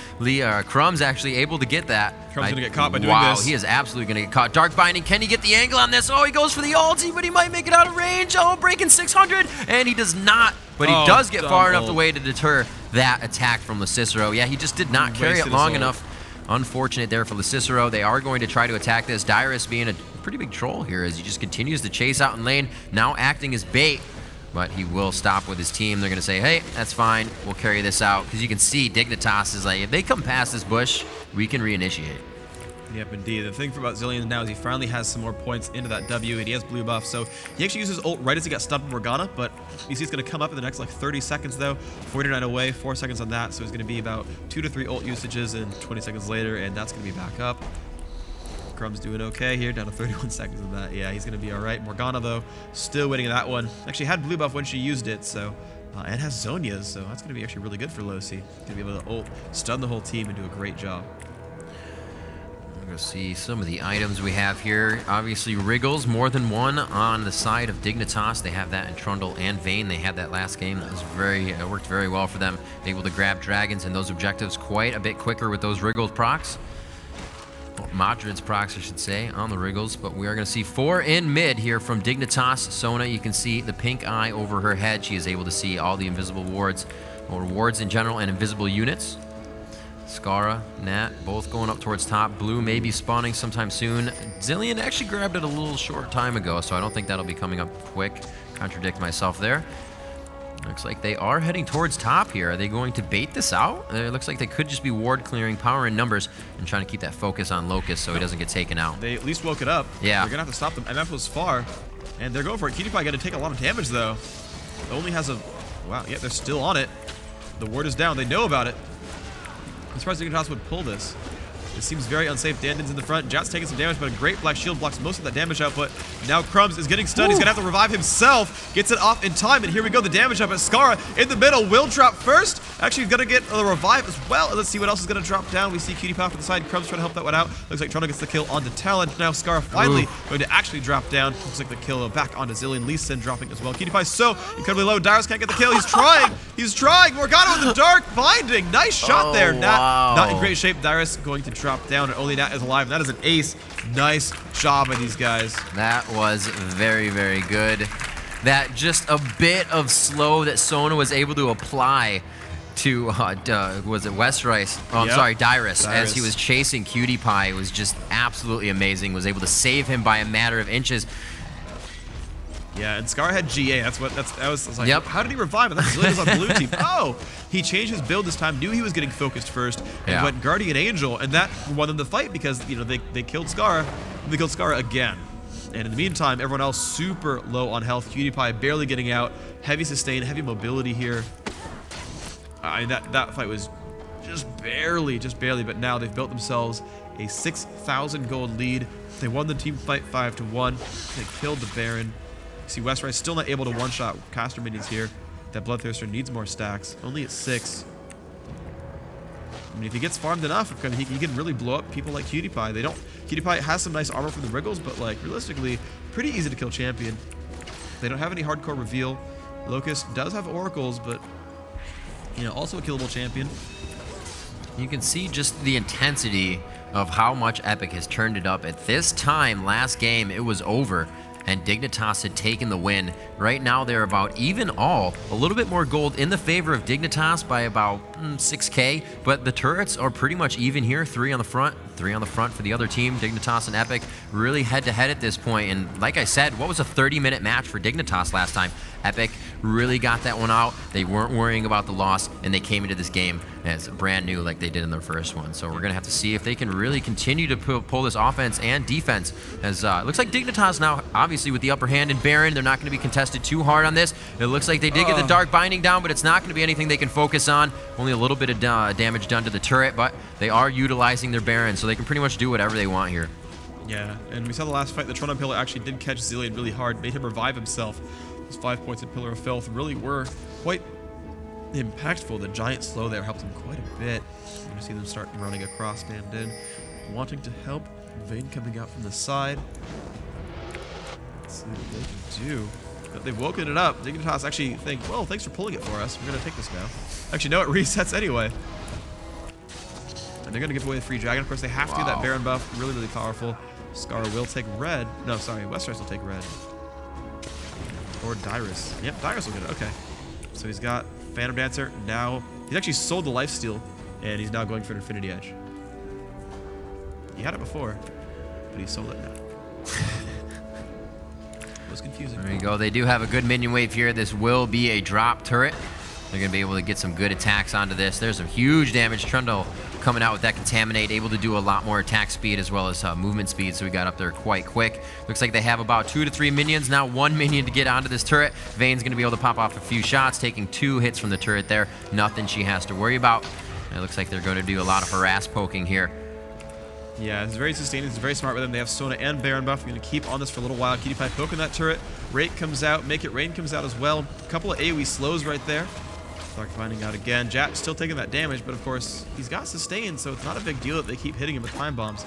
Crumb's actually able to get that. Crumb's going to get caught by doing this. Wow, he is absolutely going to get caught. Dark Binding, can he get the angle on this? Oh, he goes for the ulti, but he might make it out of range. Oh, breaking 600, and he does not. But he does get far enough away to deter that attack from Cicero. Yeah, he just did not carry it long enough. Unfortunate there for Cicero. They are going to try to attack this. Dyrus being a pretty big troll here as he just continues to chase out in lane, now acting as bait, but he will stop with his team. They're going to say, hey, that's fine. We'll carry this out. Because you can see Dignitas is like, if they come past this bush, we can reinitiate. Yep, indeed. The thing about Zillion now is he finally has some more points into that W, and he has blue buff, so he actually uses ult right as he got stunned by Morgana, but you see it's going to come up in the next like 30 seconds though. 49 away, 4 seconds on that, so it's going to be about 2 to 3 ult usages and 20 seconds later, and that's going to be back up. Crumb's doing okay here, down to 31 seconds on that. Yeah, he's going to be all right. Morgana, though, still waiting on that one. Actually had blue buff when she used it, so... and has Zonias, so that's going to be actually really good for Losi. Going to be able to ult, stun the whole team, and do a great job. We'll see some of the items we have here. Obviously, Wriggles, more than one on the side of Dignitas. They have that in Trundle and Vayne. They had that last game. That was worked very well for them. Able to grab dragons and those objectives quite a bit quicker with those Wriggles procs. Madrid's procs, I should say, on the Wriggles. But we are going to see 4 in mid here from Dignitas. Sona, you can see the pink eye over her head. She is able to see all the invisible wards, or wards in general, and invisible units. Skara, Nat, both going up towards top. Blue may be spawning sometime soon. Zillion actually grabbed it a little short time ago, so I don't think that'll be coming up quick. Contradict myself there. Looks like they are heading towards top here. Are they going to bait this out? It looks like they could just be ward clearing, power in numbers, and trying to keep that focus on Locust so he doesn't get taken out. They at least woke it up. Yeah. They're going to have to stop them. MF was far, and they're going for it. Cutie Pie got to take a lot of damage, though. It only has a... Wow, yeah, they're still on it. The ward is down. They know about it. I'm surprised Dignitas would pull this. It seems very unsafe. Dandin's in the front. Jat's taking some damage, but a great black shield blocks most of that damage output. Now Crumbs is getting stunned. He's going to have to revive himself. Gets it off in time, and here we go. The damage up at Skara in the middle will drop first. Actually, going to get a revive as well. Let's see what else is going to drop down. We see Cutie Pie off to the side. Crumbs trying to help that one out. Looks like Toronto gets the kill onto Talon. Now Skara finally going to actually drop down. Looks like the kill back onto Zillion. Lee Sin dropping as well. Cutie Pie so incredibly low. Dyrus can't get the kill. He's trying. He's trying. Morgana with the dark binding. Nice shot there. Nat not in great shape. Dyrus going to drop down, and only Nat is alive. And that is an ace. Nice job by these guys. That was very, very good. That just a bit of slow that Sona was able to apply to, was it West Rice? Oh, I'm sorry, Dyrus, as he was chasing Cutie Pie. It was just absolutely amazing. Was able to save him by a matter of inches. Yeah, and Scar had GA. I was like, how did he revive? I thought Zillion was on blue team. Oh, he changed his build this time. Knew he was getting focused first, and went Guardian Angel, and that won them the fight because they killed Scar. They killed Scar again. And in the meantime, everyone else super low on health. Cutie Pie barely getting out. Heavy sustain, heavy mobility here. I mean, that fight was just barely. But now they've built themselves a 6,000 gold lead. They won the team fight 5-1. They killed the Baron. See, West Rice still not able to one-shot caster minions here. That Bloodthirster needs more stacks. Only at 6. I mean, if he gets farmed enough, he can really blow up people like Cutie Pie. Cutie Pie has some nice armor from the Wriggles, but like realistically, pretty easy to kill champion. They don't have any hardcore reveal. Locust does have oracles, but also a killable champion. You can see just the intensity of how much Epik has turned it up. At this time, last game, it was over, and Dignitas had taken the win. Right now, they're about even all. A little bit more gold in the favor of Dignitas by about 6K, but the turrets are pretty much even here. 3 on the front for the other team. Dignitas and Epik really head-to-head at this point. And like I said, what was a 30-minute match for Dignitas last time? Epik really got that one out. They weren't worrying about the loss, and they came into this game as brand new like they did in their first one. So we're going to have to see if they can really continue to pull this offense and defense. As it looks like Dignitas now, obviously with the upper hand in Baron, they're not going to be contested too hard on this. It looks like they did get the dark binding down, but it's not going to be anything they can focus on. Only a little bit of damage done to the turret, but they are utilizing their Baron, so they can pretty much do whatever they want here. Yeah, and we saw the last fight, the Tron Pillar actually did catch Zillion really hard, made him revive himself. Those 5 points in Pillar of Filth really were quite impactful. The giant slow there helped him quite a bit. You're going to see them start running across Dandin, wanting to help. Vayne coming out from the side. Let's see what they can do. But they've woken it up. Dignitas actually think, well, thanks for pulling it for us. We're going to take this now. Actually, no, it resets anyway. And they're going to give away the free dragon. Of course, they have to do that Baron buff. Really, really powerful. Scar will take red. No, sorry, Westeros will take red. Or Dyrus. Yep, Dyrus will get it. Okay. So he's got Phantom Dancer. Now, he's actually sold the lifesteal, and he's now going for an Infinity Edge. He had it before, but he sold it now. It was confusing. There you go. They do have a good minion wave here. This will be a drop turret. They're going to be able to get some good attacks onto this. There's some huge damage. Trundle coming out with that Contaminate, able to do a lot more attack speed as well as movement speed, so we got up there quite quick. Looks like they have about 2 to 3 minions. Now 1 minion to get onto this turret. Vayne's going to be able to pop off a few shots, taking 2 hits from the turret there. Nothing she has to worry about. And it looks like they're going to do a lot of harass poking here. Yeah, it's very sustained. It's very smart with them. They have Sona and Baron buff. We're going to keep on this for a little while. Cutie Pie poking that turret. Rake comes out. Make It Rain comes out as well. A couple of AoE slows right there. Dark finding out again. Jack still taking that damage, but of course, he's got sustain, so it's not a big deal that they keep hitting him with time bombs.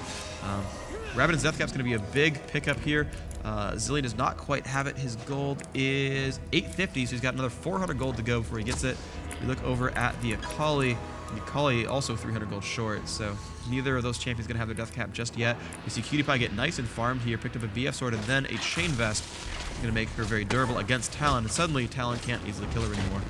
Rabbitin's Death Cap's going to be a big pickup here. Zillion does not quite have it. His gold is 850, so he's got another 400 gold to go before he gets it. We look over at the Akali. The Akali also 300 gold short, so neither of those champions going to have their Death Cap just yet. We see Cutie Pie get nice and farmed here, picked up a BF sword and then a Chain Vest. It's going to make her very durable against Talon, and suddenly Talon can't easily kill her anymore.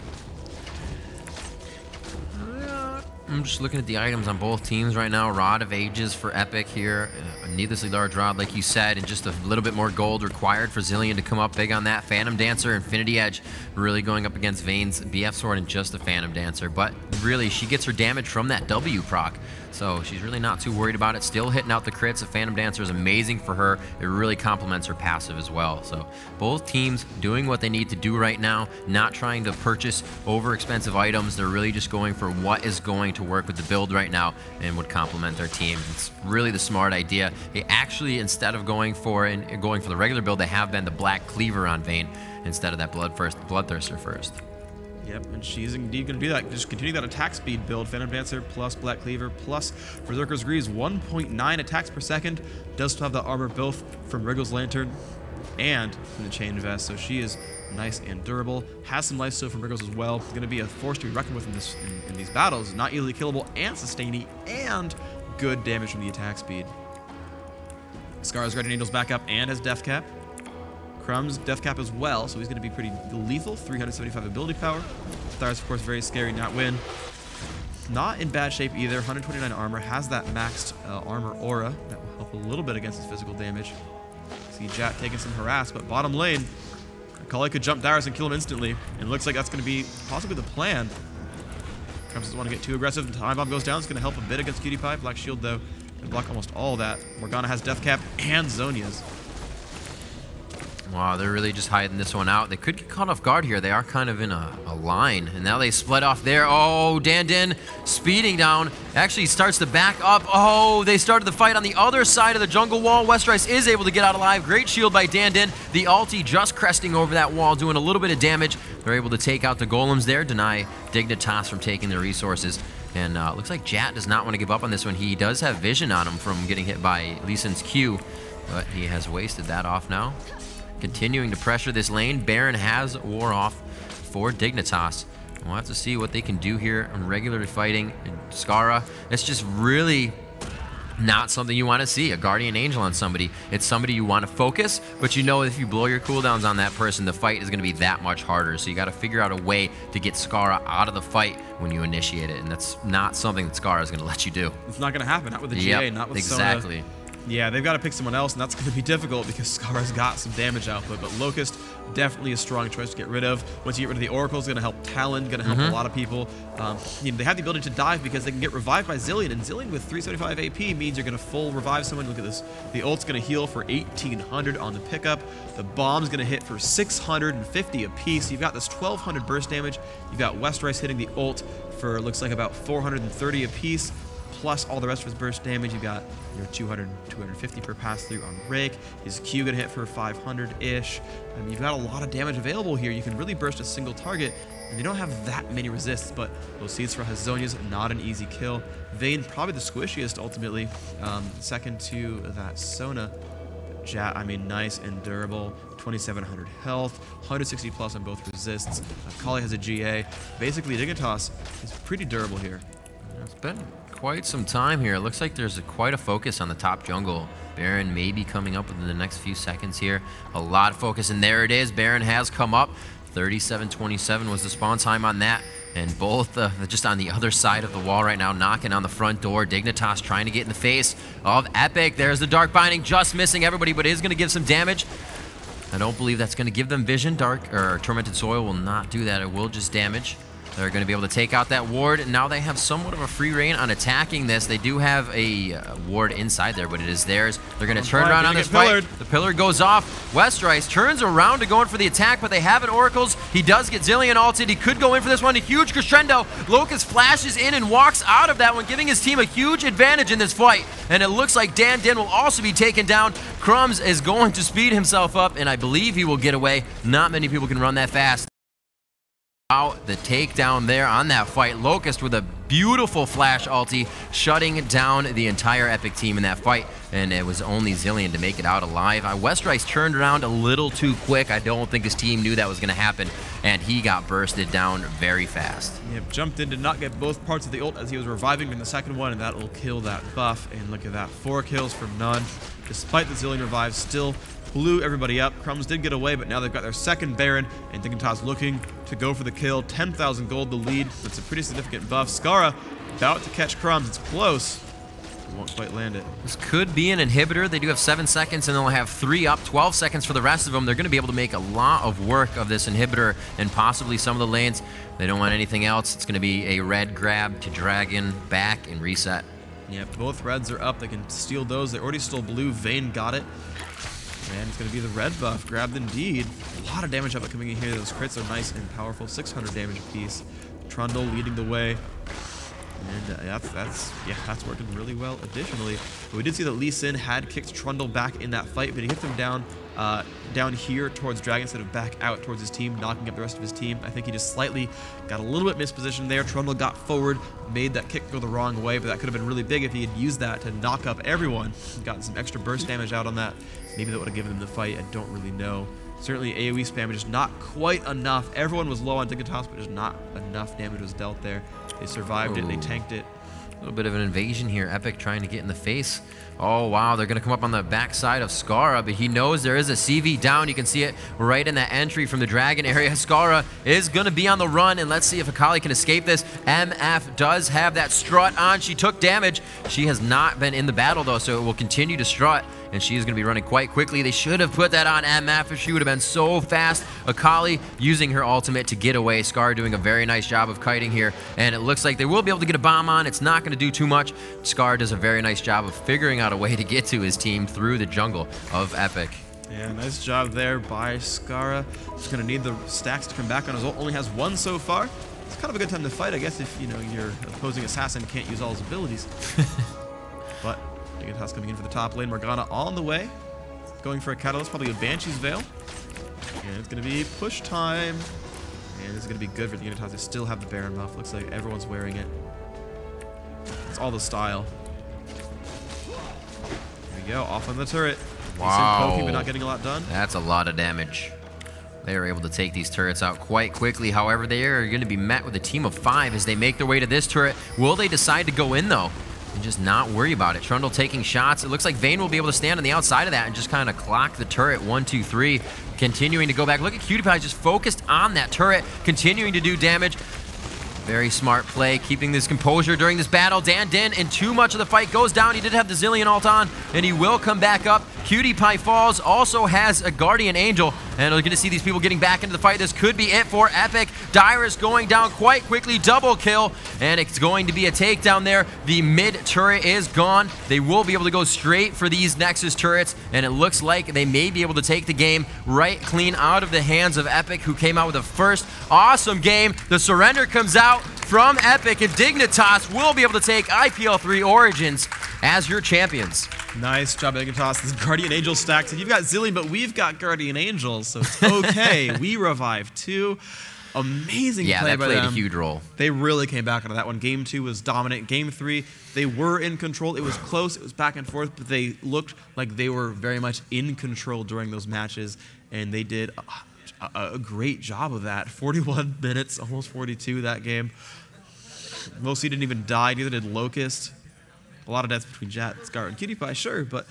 I'm just looking at the items on both teams right now. Rod of Ages for Epik here. A needlessly large rod, like you said, and just a little bit more gold required for Zillion to come up big on that. Phantom Dancer, Infinity Edge, really going up against Vayne's BF Sword and just the Phantom Dancer. But really, she gets her damage from that W proc. So she's really not too worried about it. Still hitting out the crits. The Phantom Dancer is amazing for her. It really complements her passive as well. So both teams doing what they need to do right now, not trying to purchase over expensive items. They're really just going for what is going to to work with the build right now and would complement their team. It's really the smart idea. They actually, instead of going for the regular build, they have been the Black Cleaver on Vayne instead of that Bloodthirster first. Yep, and she's indeed going to do that. Just continue that attack speed build. Phantom Dancer plus Black Cleaver plus Berserker's Greaves. 1.9 attacks per second. Does still have the armor both from Wriggle's Lantern and from the Chain Vest. So she is nice and durable. Has some lifesteal from Wriggles as well. Going to be a force to be reckoned with in these battles. Not easily killable and sustainy and good damage from the attack speed. Scar's Guardian Angel's back up and has Death Cap. Crumb's Death Cap as well, so he's going to be pretty lethal. 375 ability power. Thar's, of course, very scary. Not win. Not in bad shape either. 129 armor. Has that maxed armor aura. That will help a little bit against his physical damage. See Jat taking some harass, but bottom lane, Akali could jump Darius and kill him instantly. And it looks like that's going to be possibly the plan. Crumbs doesn't want to get too aggressive. The Time Bomb goes down. It's going to help a bit against Cutie Pie. Black Shield, though, can block almost all that. Morgana has Death Cap and Zhonya's. Wow, they're really just hiding this one out. They could get caught off guard here. They are kind of in a line, and now they split off there. Oh, Dandin speeding down. Actually starts to back up. Oh, they started the fight on the other side of the jungle wall. Westrice is able to get out alive. Great shield by Dandin. The ulti just cresting over that wall, doing a little bit of damage. They're able to take out the golems there, deny Dignitas from taking their resources. And looks like Jat does not want to give up on this one. He does have vision on him from getting hit by Lee Sin's Q, but he has wasted that off now. Continuing to pressure this lane. Baron has wore off for Dignitas. We'll have to see what they can do here on regularly fighting. And Skara, it's just really not something you want to see. A Guardian Angel on somebody. It's somebody you want to focus, but you know if you blow your cooldowns on that person, the fight is going to be that much harder. So you got to figure out a way to get Skara out of the fight when you initiate it, and that's not something that Skara is going to let you do. It's not going to happen. Not with the GA, not with exactly. Sona. Yeah, they've got to pick someone else, and that's going to be difficult because Skara's got some damage output. But Locust, definitely a strong choice to get rid of. Once you get rid of the Oracle, it's going to help Talon, going to help a lot of people. You know, they have the ability to dive because they can get revived by Zilean, and Zilean with 375 AP means you're going to full revive someone. Look at this. The ult's going to heal for 1800 on the pickup. The bomb's going to hit for 650 apiece. You've got this 1200 burst damage. You've got Westrice hitting the ult for, looks like, about 430 apiece. Plus all the rest of his burst damage. You got your 200, 250 per pass through on Rake. His Q gonna hit for 500-ish. I mean, you've got a lot of damage available here. You can really burst a single target, and they don't have that many resists, but Losithra has Zhonya's, not an easy kill. Vayne, probably the squishiest ultimately. Second to that Sona. Jat, I mean, nice and durable. 2700 health, 160 plus on both resists. Akali has a GA. Basically, Dignitas is pretty durable here. It's been quite some time here. It looks like there's quite a focus on the top jungle. Baron may be coming up within the next few seconds here. A lot of focus, and there it is. Baron has come up. 37-27 was the spawn time on that. And both just on the other side of the wall right now, knocking on the front door. Dignitas trying to get in the face of Epik. There's the Dark Binding, just missing everybody, but it is going to give some damage. I don't believe that's going to give them vision. Tormented Soil will not do that. It will just damage. They're going to be able to take out that ward, and now they have somewhat of a free reign on attacking this. They do have a ward inside there, but it is theirs. They're going to turn around on this fight. The pillar goes off. Westrice turns around to go in for the attack, but they have an Oracles. He does get Zilean ulted. He could go in for this one. A huge crescendo. Locust flashes in and walks out of that one, giving his team a huge advantage in this fight. And it looks like Dandin will also be taken down. Crumbs is going to speed himself up, and I believe he will get away. Not many people can run that fast. Out the takedown there on that fight. Locust with a beautiful flash ulti, shutting down the entire Epik team in that fight, and it was only Zilean to make it out alive. Westrice turned around a little too quick. I don't think his team knew that was going to happen, and he got bursted down very fast. Yep, jumped in, did not get both parts of the ult as he was reviving in the second one, and that will kill that buff. And look at that, 4 kills from none. Despite the Zilean revive, still blew everybody up. Crumbs did get away, but now they've got their second Baron, and Dignitas looking to go for the kill. 10,000 gold the lead. That's a pretty significant buff. Skara about to catch Crumbs. It's close. Won't quite land it. This could be an inhibitor. They do have 7 seconds, and they'll have 3 up, 12 seconds for the rest of them. They're going to be able to make a lot of work of this inhibitor and possibly some of the lanes. They don't want anything else. It's going to be a red grab to Dragon back and reset. Yep, both reds are up. They can steal those. They already stole blue. Vayne got it. And it's going to be the red buff. Grabbed indeed. A lot of damage output coming in here. Those crits are nice and powerful. 600 damage apiece. Trundle leading the way. And that's working really well. Additionally, we did see that Lee Sin had kicked Trundle back in that fight, but he hit him down here towards Dragon instead of back out towards his team, knocking up the rest of his team. I think he just slightly got a little bit mispositioned there. Trundle got forward, made that kick go the wrong way, but that could have been really big if he had used that to knock up everyone. Gotten some extra burst damage out on that. Maybe that would have given him the fight. I don't really know. Certainly AoE spam is just not quite enough. Everyone was low on Dignitas, but just not enough damage was dealt there. They survived it. They tanked it. A little bit of an invasion here. Epik trying to get in the face. Oh, wow. They're going to come up on the backside of Skara, but he knows there is a CV down. You can see it right in that entry from the Dragon area. Skara is going to be on the run, and let's see if Akali can escape this. MF does have that strut on. She took damage. She has not been in the battle, though, so it will continue to strut, and she is going to be running quite quickly. They should have put that on MF if she would have been so fast. Akali using her ultimate to get away. Skara doing a very nice job of kiting here, and it looks like they will be able to get a bomb on. It's not going to do too much. Skara does a very nice job of figuring out a way to get to his team through the jungle of Epik. Yeah, nice job there by Skara. Just going to need the stacks to come back on his ult. Only has one so far. It's kind of a good time to fight, I guess, if your opposing assassin can't use all his abilities. But Dignitas coming in for the top lane. Morgana on the way. Going for a Catalyst, probably a Banshee's Veil. And it's going to be push time. And this is going to be good for Dignitas. They still have the Baron buff. Looks like everyone's wearing it. It's all the style. There we go, off on the turret. Wow. Poking, but not getting a lot done. That's a lot of damage. They are able to take these turrets out quite quickly. However, they are going to be met with a team of 5 as they make their way to this turret. Will they decide to go in, though? And just not worry about it. Trundle taking shots. It looks like Vayne will be able to stand on the outside of that and just kind of clock the turret. 1, 2, 3. Continuing to go back. Look at QtPie just focused on that turret, continuing to do damage. Very smart play, keeping this composure during this battle. Dan Din, and too much of the fight goes down. He did have the Zillion ult on, and he will come back up. QtPie falls, also has a Guardian Angel, and we're going to see these people getting back into the fight. This could be it for Epik. Dyrus going down quite quickly, double kill, and it's going to be a takedown there. The mid turret is gone. They will be able to go straight for these Nexus turrets, and it looks like they may be able to take the game right clean out of the hands of Epik, who came out with a first awesome game. The surrender comes out from Epik, and Dignitas will be able to take IPL3 Origins as your champions. Nice job, Dignitas. This Guardian Angel stacks. And you've got Zillion, but we've got Guardian Angels, so it's okay. We revive too. Amazing play by them. Yeah, that played a huge role. They really came back onto that one. Game 2 was dominant. Game 3, they were in control. It was close. It was back and forth, but they looked like they were very much in control during those matches, and they did a great job of that. 41 minutes, almost 42 that game. Mostly didn't even die. Neither did Locust. A lot of deaths between Jat, Scar, and QtPie, sure, but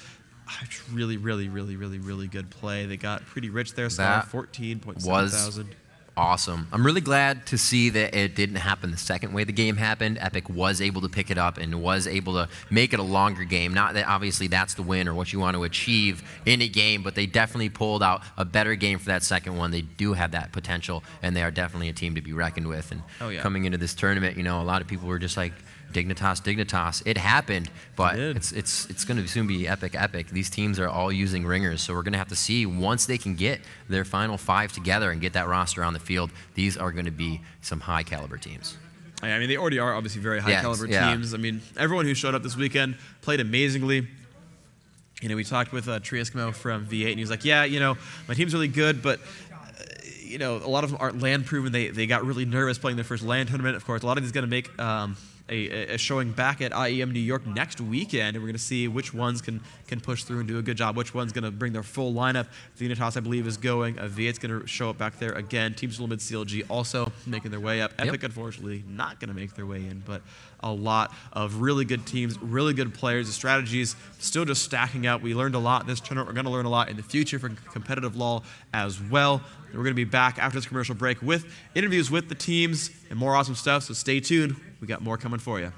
really, really, really, really, really good play. They got pretty rich there. Scar, 14.7 thousand. Awesome. I'm really glad to see that it didn't happen the second way the game happened. Epik was able to pick it up and was able to make it a longer game. Not that obviously that's the win or what you want to achieve in a game, but they definitely pulled out a better game for that second one. They do have that potential, and they are definitely a team to be reckoned with. And coming into this tournament, a lot of people were just like, Dignitas. It happened, but it's going to soon be Epik. These teams are all using ringers, so we're going to have to see once they can get their final 5 together and get that roster on the field. These are going to be some high caliber teams. I mean, they already are obviously very high caliber teams. I mean, everyone who showed up this weekend played amazingly. We talked with Trieskimo from V8, and he was like, yeah, my team's really good, but a lot of them aren't land proven. They got really nervous playing their first land tournament. Of course, a lot of these going to make a showing back at IEM New York next weekend, and we're going to see which ones can push through and do a good job, which one's going to bring their full lineup. Dignitas, I believe, is going. V8's going to show up back there again. Teams Limited CLG also making their way up. Epik, unfortunately, not going to make their way in, but a lot of really good teams, really good players. The strategies still just stacking out. We learned a lot this tournament. We're going to learn a lot in the future for competitive LoL as well. We're going to be back after this commercial break with interviews with the teams and more awesome stuff, so stay tuned. We got more coming for you.